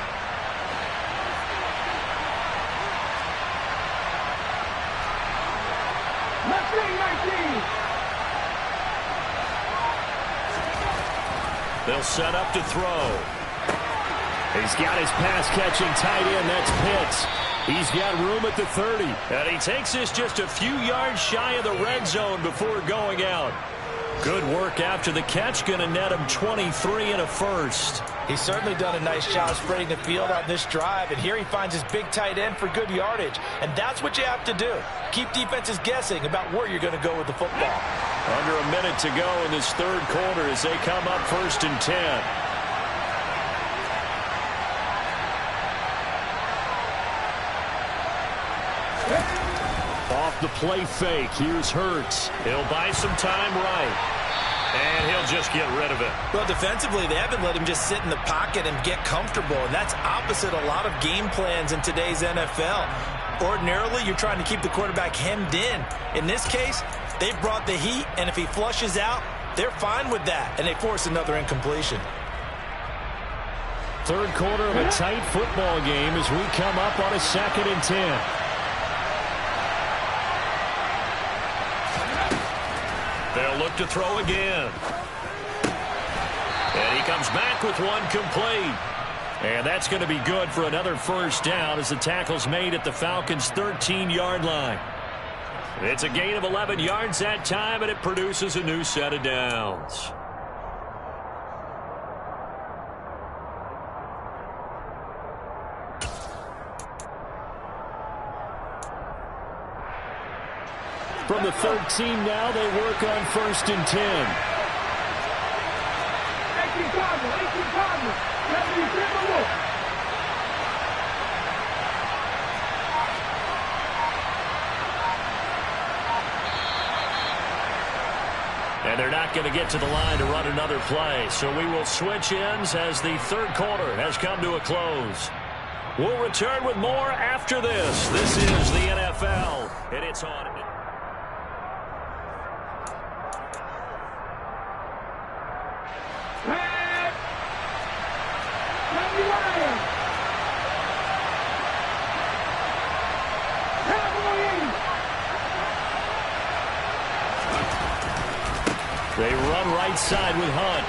Speaker 2: They'll set up to throw. He's got his pass-catching tight end. That's Pitts. He's got room at the 30. And he takes this just a few yards shy of the red zone before going out. Good work after the catch. Going to net him 23 and a 1st.
Speaker 3: He's certainly done a nice job spreading the field on this drive. And here he finds his big tight end for good yardage. And that's what you have to do. Keep defenses guessing about where you're going to go with the football.
Speaker 2: Under a minute to go in this 3rd quarter as they come up 1st and 10. Off the play fake, here's Hurts. He'll buy some time right. And he'll just get rid of it.
Speaker 3: Well, defensively, they haven't let him just sit in the pocket and get comfortable. And that's opposite a lot of game plans in today's NFL. Ordinarily, you're trying to keep the quarterback hemmed in. In this case, they brought the heat, and if he flushes out, they're fine with that. And they force another incompletion.
Speaker 2: 3rd quarter of a tight football game as we come up on a 2nd and 10. They'll look to throw again. And he comes back with one complete. And that's going to be good for another 1st down as the tackle's made at the Falcons' 13-yard line. It's a gain of 11 yards that time, and it produces a new set of downs. From the 13 now, they work on 1st and 10. And they're not going to get to the line to run another play. So we will switch ends as the third quarter has come to a close. We'll return with more after this. This is the NFL, and it's on. They run right side with Hunt.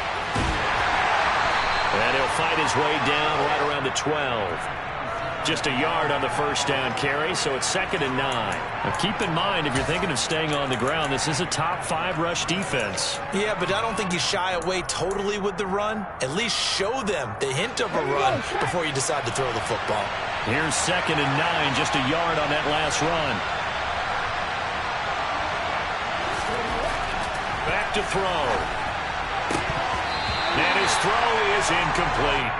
Speaker 2: And he'll fight his way down right around the 12. Just a yard on the first down carry, so it's 2nd and 9. Now keep in mind, if you're thinking of staying on the ground, this is a top 5 rush defense.
Speaker 3: Yeah, but I don't think you shy away totally with the run. At least show them the hint of a run before you decide to throw the football.
Speaker 2: Here's 2nd and 9, just a yard on that last run. Back to throw. And his throw is incomplete.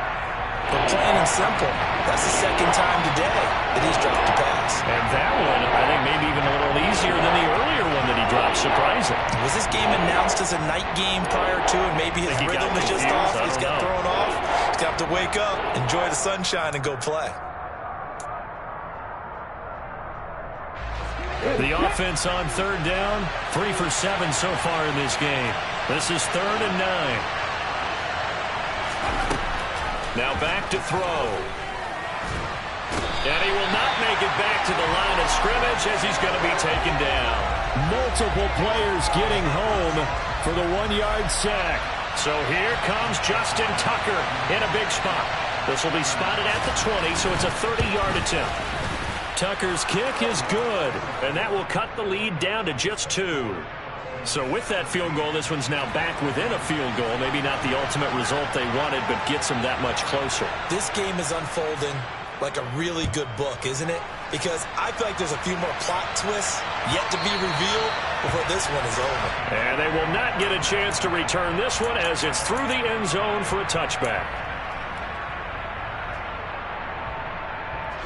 Speaker 3: But plain and simple, that's the second time today that he's dropped a pass.
Speaker 2: And that one, I think, maybe even a little easier than the earlier one that he dropped, surprising.
Speaker 3: Was this game announced as a night game prior to, and maybe his rhythm is just off? He's got thrown off. He's got to wake up, enjoy the sunshine, and go play.
Speaker 2: The offense on third down, 3 for 7 so far in this game. This is 3rd and 9. Now back to throw. And he will not make it back to the line of scrimmage as he's going to be taken down.
Speaker 1: Multiple players getting home for the 1-yard sack.
Speaker 2: So here comes Justin Tucker in a big spot. This will be spotted at the 20, so it's a 30-yard attempt. Tucker's kick is good, and that will cut the lead down to just 2. So with that field goal, this one's now back within a field goal. Maybe not the ultimate result they wanted, but gets them that much closer.
Speaker 3: This game is unfolding like a really good book, isn't it? Because I feel like there's a few more plot twists yet to be revealed before this one is over.
Speaker 2: And they will not get a chance to return this one as it's through the end zone for a touchback.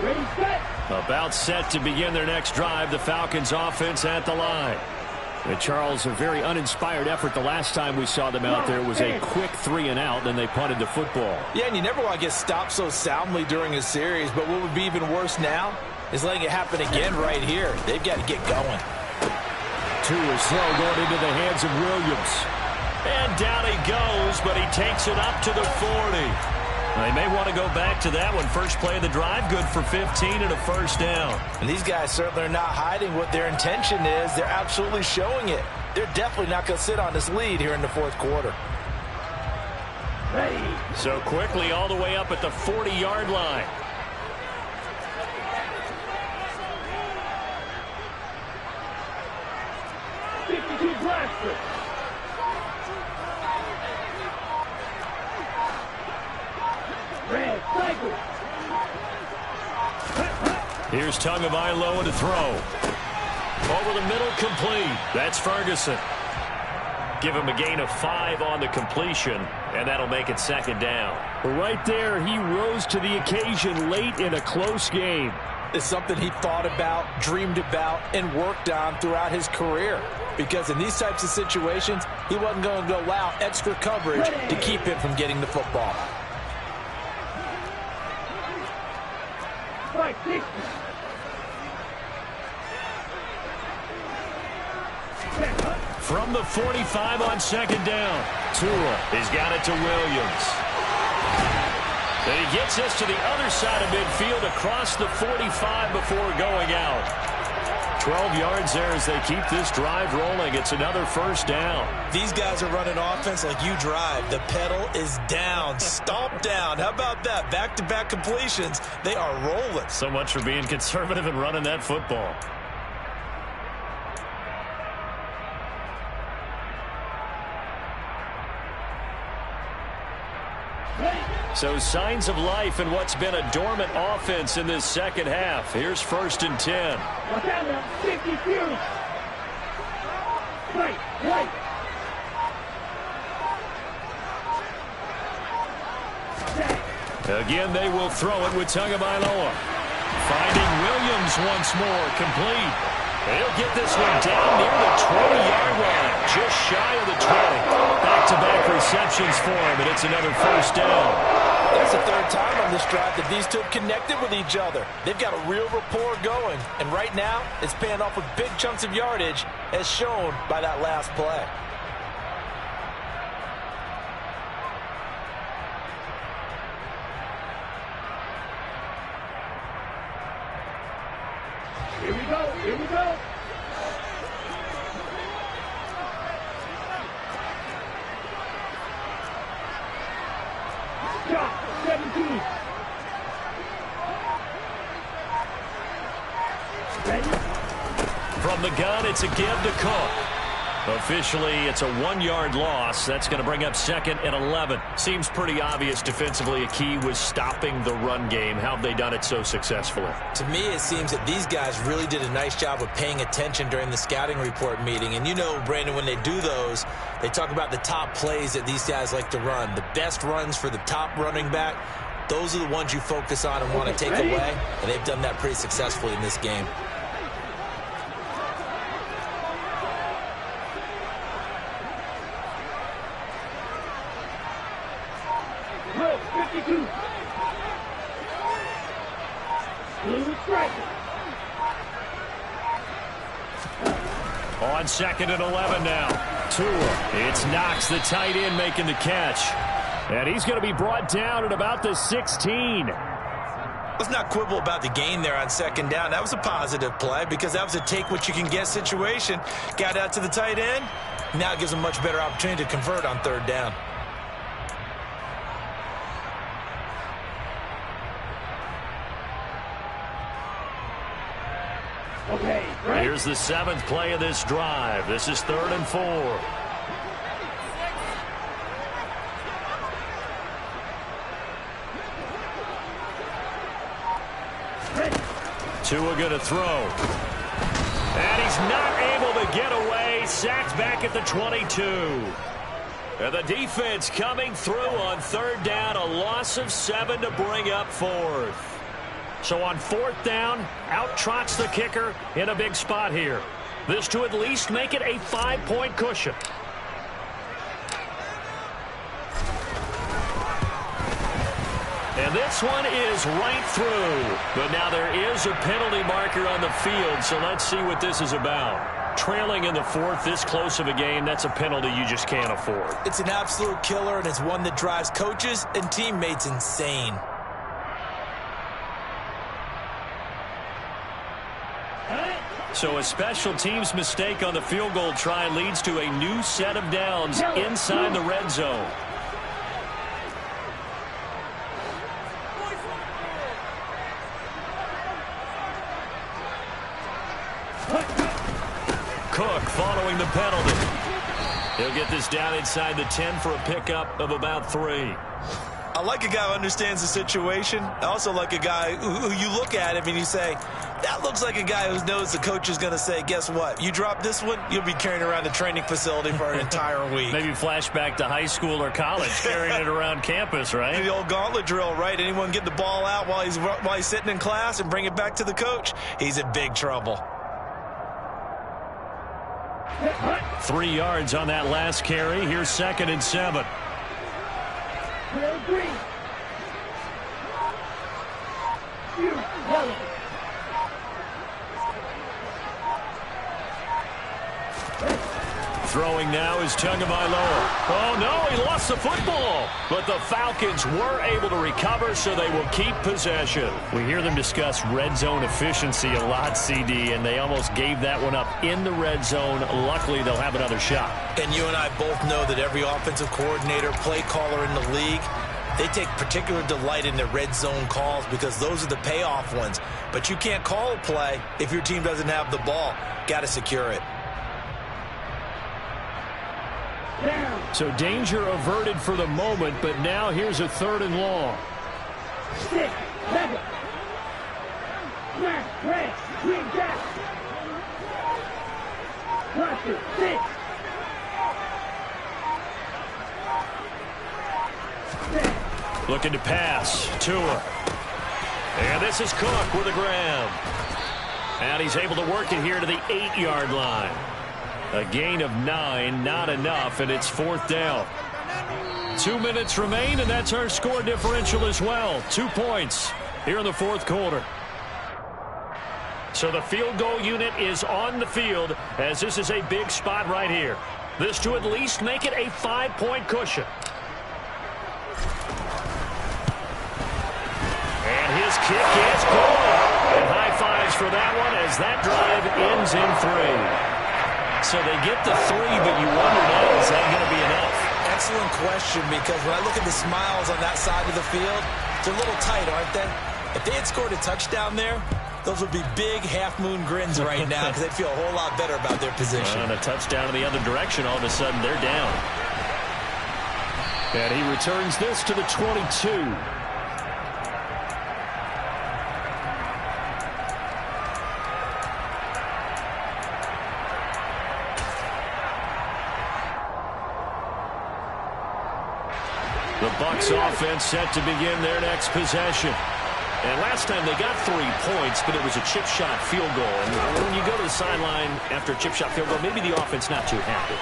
Speaker 4: Ready, set.
Speaker 1: About set to begin their next drive. The Falcons offense at the line. Charles, a very uninspired effort. The last time we saw them out there was a quick 3-and-out, then they punted the football.
Speaker 3: Yeah, and you never want to get stopped so soundly during a series, but what would be even worse now is letting it happen again right here. They've got to get going.
Speaker 1: Tua's throw going into the hands of Williams.
Speaker 2: And down he goes, but he takes it up to the 40. They may want to go back to that one. First play of the drive, good for 15 and a first down.
Speaker 3: And these guys certainly are not hiding what their intention is. They're absolutely showing it. They're definitely not going to sit on this lead here in the fourth quarter.
Speaker 4: Ready.
Speaker 2: So quickly all the way up at the 40-yard line.
Speaker 4: Blaster. Red cycle.
Speaker 2: Here's Tagovailoa to throw. Over the middle, complete. That's Ferguson. Give him a gain of 5 on the completion, and that'll make it 2nd down.
Speaker 1: Right there, he rose to the occasion late in a close game.
Speaker 3: It's something he thought about, dreamed about, and worked on throughout his career. Because in these types of situations, he wasn't going to allow extra coverage to keep him from getting the football.
Speaker 4: Strike 60.
Speaker 2: From the 45 on 2nd down. Tua has got it to Williams. And he gets this to the other side of midfield across the 45 before going out. 12 yards there as they keep this drive rolling. It's another first down.
Speaker 3: These guys are running offense like you drive. The pedal is down, stomp down. How about that? Back-to-back completions. They are rolling.
Speaker 2: So much for being conservative and running that football. So signs of life in what's been a dormant offense in this second half. Here's 1st and 10.
Speaker 4: Watch out now. 50 few. Right.
Speaker 2: Again, they will throw it with Tagovailoa. Finding Williams once more, complete. He'll get this one down near the 20-yard line, just shy of the 20. Back-to-back receptions for him, and it's another first down.
Speaker 3: That's the third time on this drive that these two have connected with each other. They've got a real rapport going, and right now it's paying off with big chunks of yardage, as shown by that last play.
Speaker 4: Here we go. Here we go. Shot 17. Ready?
Speaker 2: From the gun, it's a give to Cook. Officially, it's a 1-yard loss. That's going to bring up 2nd and 11. Seems pretty obvious defensively a key was stopping the run game. How have they done it so successfully?
Speaker 3: To me, it seems that these guys really did a nice job of paying attention during the scouting report meeting. And you know, Brandon, when they do those, they talk about the top plays that these guys like to run. The best runs for the top running back, those are the ones you focus on and want to take away. And they've done that pretty successfully in this game.
Speaker 4: Look, 52. Blue striker.
Speaker 2: On 2nd and 11 now. Tua. It's Knox, the tight end, making the catch. And he's going to be brought down at about the 16.
Speaker 3: Let's not quibble about the gain there on 2nd down. That was a positive play because that was a take-what-you-can-get situation. Got out to the tight end. Now it gives them a much better opportunity to convert on 3rd down.
Speaker 4: Okay, right.
Speaker 2: Here's the 7th play of this drive. This is 3rd and 4. Tua going to throw. And he's not able to get away. Sacked back at the 22. And the defense coming through on 3rd down. A loss of 7 to bring up 4th. So on 4th down, out trots the kicker in a big spot here. This to at least make it a 5-point cushion. And this one is right through. But now there is a penalty marker on the field, so let's see what this is about. Trailing in the 4th, this close of a game, that's a penalty you just can't afford.
Speaker 3: It's an absolute killer, and it's one that drives coaches and teammates insane.
Speaker 2: So a special teams mistake on the field goal try leads to a new set of downs inside the red zone. Cook following the penalty. He'll get this down inside the 10 for a pickup of about 3.
Speaker 3: I like a guy who understands the situation. I also like a guy who you look at him and you say, that looks like a guy who knows the coach is going to say, guess what? You drop this one, you'll be carrying around the training facility for an entire week.
Speaker 2: Maybe flashback to high school or college, carrying it around campus, right?
Speaker 3: The old gauntlet drill, right? Anyone get the ball out while he's sitting in class and bring it back to the coach, he's in big trouble.
Speaker 2: 3 yards on that last carry. Here's 2nd and 7.
Speaker 4: Green. Yellow.
Speaker 2: Throwing now is Tagovailoa. Oh, no, he lost the football. But the Falcons were able to recover, so they will keep possession. We hear them discuss red zone efficiency a lot, CD, and they almost gave that one up in the red zone. Luckily, they'll have another shot.
Speaker 3: And you and I both know that every offensive coordinator, play caller in the league, they take particular delight in their red zone calls because those are the payoff ones. But you can't call a play if your team doesn't have the ball. Got to secure it.
Speaker 2: So danger averted for the moment, but now here's a 3rd and long.
Speaker 4: 6, 7. Black, red, green, jack. Cluster, 6.
Speaker 2: Looking to pass. Tua. And this is Cook with a grab. And he's able to work it here to the 8-yard line. A gain of 9, not enough, and it's 4th down. 2 minutes remain, and that's our score differential as well. 2 points here in the 4th quarter. So the field goal unit is on the field, as this is a big spot right here. This to at least make it a 5-point cushion. And his kick is good. And high fives for that one as that drive ends in 3. So they get the 3, but you wonder now, is that going to be enough?
Speaker 3: Excellent question, because when I look at the smiles on that side of the field, they're a little tight, aren't they? If they had scored a touchdown there, those would be big half-moon grins right now because they'd feel a whole lot better about their position.
Speaker 2: And a touchdown in the other direction, all of a sudden they're down. And he returns this to the 22. The Bucs offense set to begin their next possession. And last time they got 3 points, but it was a chip shot field goal. And when you go to the sideline after a chip shot field goal, maybe the offense not too happy.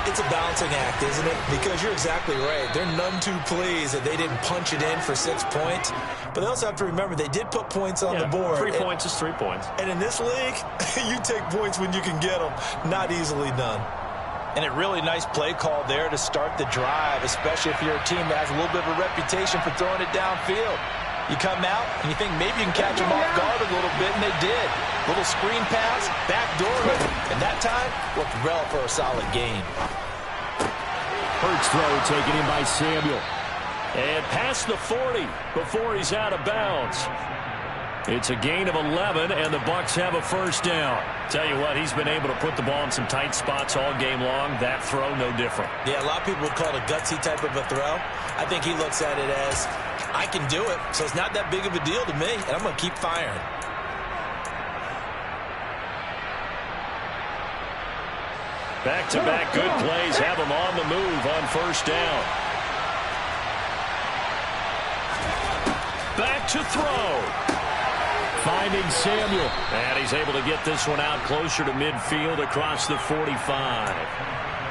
Speaker 3: It's a balancing act, isn't it? Because you're exactly right. They're none too pleased that they didn't punch it in for 6 points. But they also have to remember they did put points on the board.
Speaker 2: 3 points is 3 points.
Speaker 3: And in this league, you take points when you can get them. Not easily done. And a really nice play call there to start the drive, especially if you're a team that has a little bit of a reputation for throwing it downfield. You come out and you think maybe you can catch them off guard a little bit, and they did. Little screen pass, backdoor it, and that time looked well for a solid gain.
Speaker 2: Hurts throw taken in by Samuel. And past the 40 before he's out of bounds. It's a gain of 11, and the Bucs have a first down. Tell you what, he's been able to put the ball in some tight spots all game long. That throw, no different.
Speaker 3: Yeah, a lot of people would call it a gutsy type of a throw. I think he looks at it as, I can do it, so it's not that big of a deal to me, and I'm going to keep firing.
Speaker 2: Back-to-back good plays have him on the move on first down. Back to throw. Finding Samuel. And he's able to get this one out closer to midfield across the 45.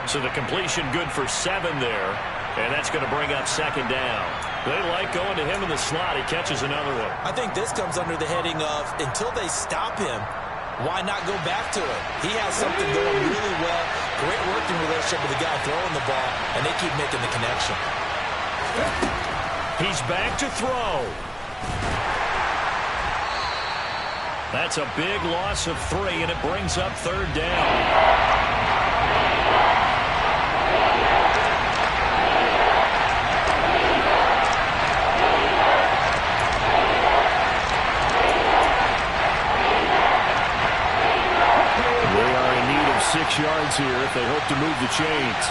Speaker 2: So the completion good for 7 there. And that's going to bring up second down. They like going to him in the slot. He catches another one.
Speaker 3: I think this comes under the heading of, until they stop him, why not go back to it? He has something going really well. Great working relationship with the guy throwing the ball, and they keep making the connection.
Speaker 2: He's back to throw. That's a big loss of 3, and it brings up third down. They are in need of 6 yards here if they hope to move the chains.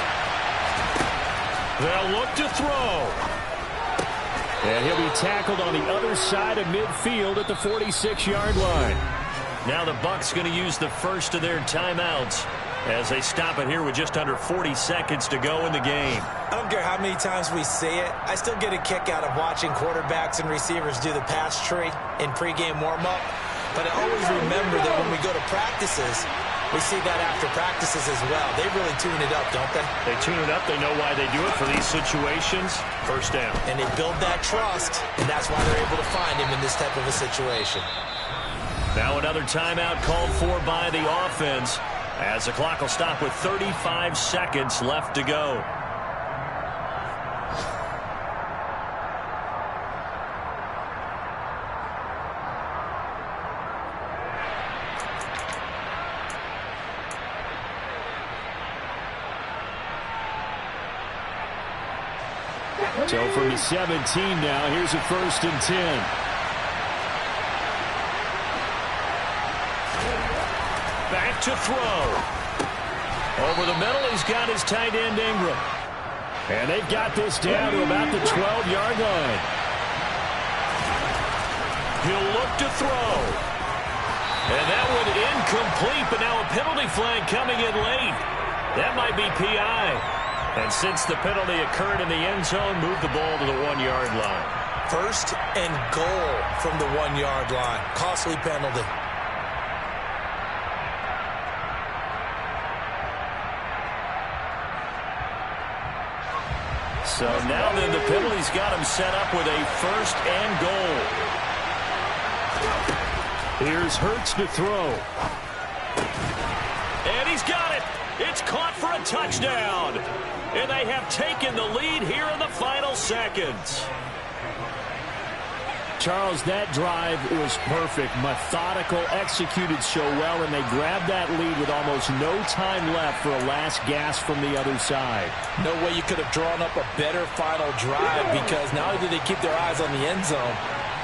Speaker 2: They'll look to throw. And he'll be tackled on the other side of midfield at the 46-yard line. Now the Bucs going to use the first of their timeouts as they stop it here with just under 40 seconds to go in the game.
Speaker 3: I don't care how many times we see it. I still get a kick out of watching quarterbacks and receivers do the pass tree in pregame warm-up. But I always remember that when we go to practices, we see that after practices as well. They really tune it up, don't they?
Speaker 2: They tune it up. They know why they do it for these situations. First down.
Speaker 3: And they build that trust, and that's why they're able to find him in this type of a situation.
Speaker 2: Now another timeout called for by the offense as the clock will stop with 35 seconds left to go. So from the 17 now, here's a 1st and 10. Back to throw. Over the middle, he's got his tight end Ingram. And they've got this down to about the 12-yard line. He'll look to throw. And that one incomplete, but now a penalty flag coming in late. That might be PI. And since the penalty occurred in the end zone, move the ball to the 1-yard line.
Speaker 3: 1st and goal from the 1-yard line. Costly penalty.
Speaker 2: So now then the penalty's got him set up with a 1st and goal.
Speaker 1: Here's Hurts to throw.
Speaker 2: And he's got it. It's caught for a touchdown. And they have taken the lead here in the final seconds.
Speaker 1: Charles, that drive was perfect. Methodical, executed so well, and they grabbed that lead with almost no time left for a last gasp from the other side.
Speaker 3: No way you could have drawn up a better final drive, because not only did they keep their eyes on the end zone,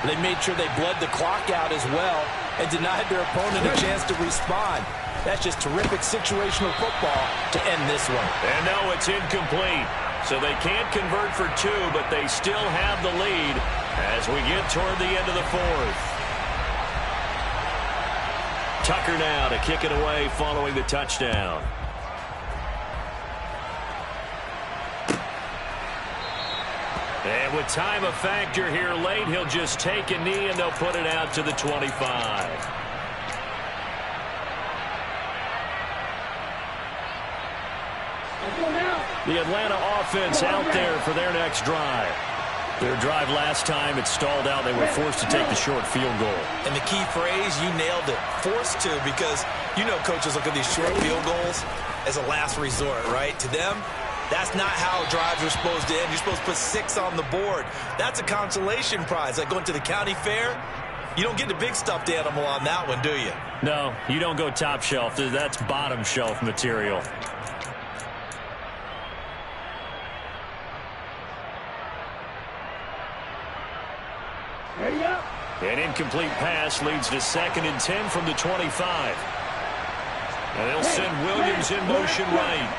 Speaker 3: they made sure they bled the clock out as well and denied their opponent a chance to respond. That's just terrific situational football to end this one.
Speaker 2: And no, it's incomplete. So they can't convert for 2, but they still have the lead as we get toward the end of the 4th. Tucker now to kick it away following the touchdown. And with time a factor here late, he'll just take a knee and they'll put it out to the 25.
Speaker 1: The Atlanta offense out there for their next drive. Their drive last time, it stalled out. They were forced to take the short field goal.
Speaker 3: And the key phrase, you nailed it, forced to, because you know coaches look at these short field goals as a last resort, right? To them, that's not how drives are supposed to end. You're supposed to put 6 on the board. That's a consolation prize. Like going to the county fair, you don't get the big stuffed animal on that one, do you?
Speaker 2: No, you don't go top shelf. That's bottom shelf material. An incomplete pass leads to 2nd and 10 from the 25. And they'll send Williams in motion right.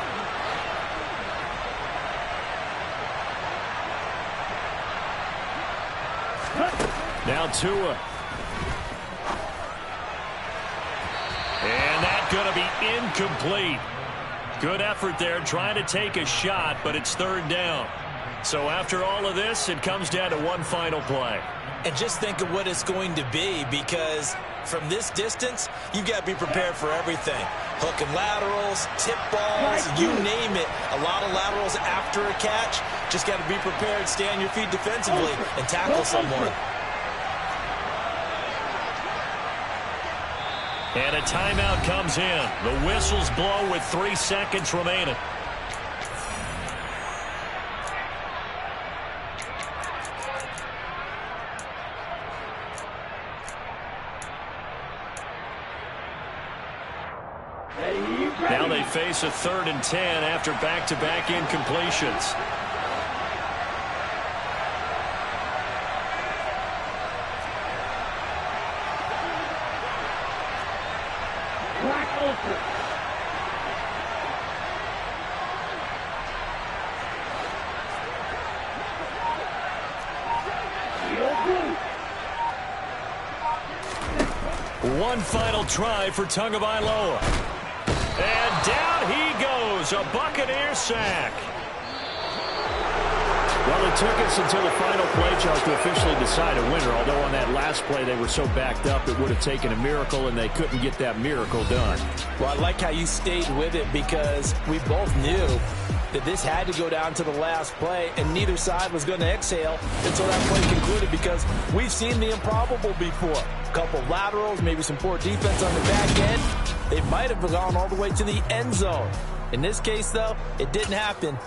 Speaker 1: Now Tua.
Speaker 2: And that's going to be incomplete. Good effort there trying to take a shot, but it's 3rd down. So after all of this, it comes down to one final play.
Speaker 3: And just think of what it's going to be, because from this distance, you've got to be prepared for everything. Hook and laterals, tip balls, you name it. A lot of laterals after a catch. Just got to be prepared, stay on your feet defensively, and tackle someone.
Speaker 2: And a timeout comes in. The whistles blow with 3 seconds remaining. Now they face a 3rd and 10 after back-to-back incompletions. One final try for Tagovailoa. And down he goes, a Buccaneers sack.
Speaker 1: Well, it took us until the final play, Charles, to officially decide a winner, although on that last play they were so backed up it would have taken a miracle, and they couldn't get that miracle done.
Speaker 3: Well, I like how you stayed with it, because we both knew that this had to go down to the last play, and neither side was going to exhale until that play concluded, because we've seen the improbable before. A couple laterals, maybe some poor defense on the back end. They might have gone all the way to the end zone. In this case, though, it didn't happen.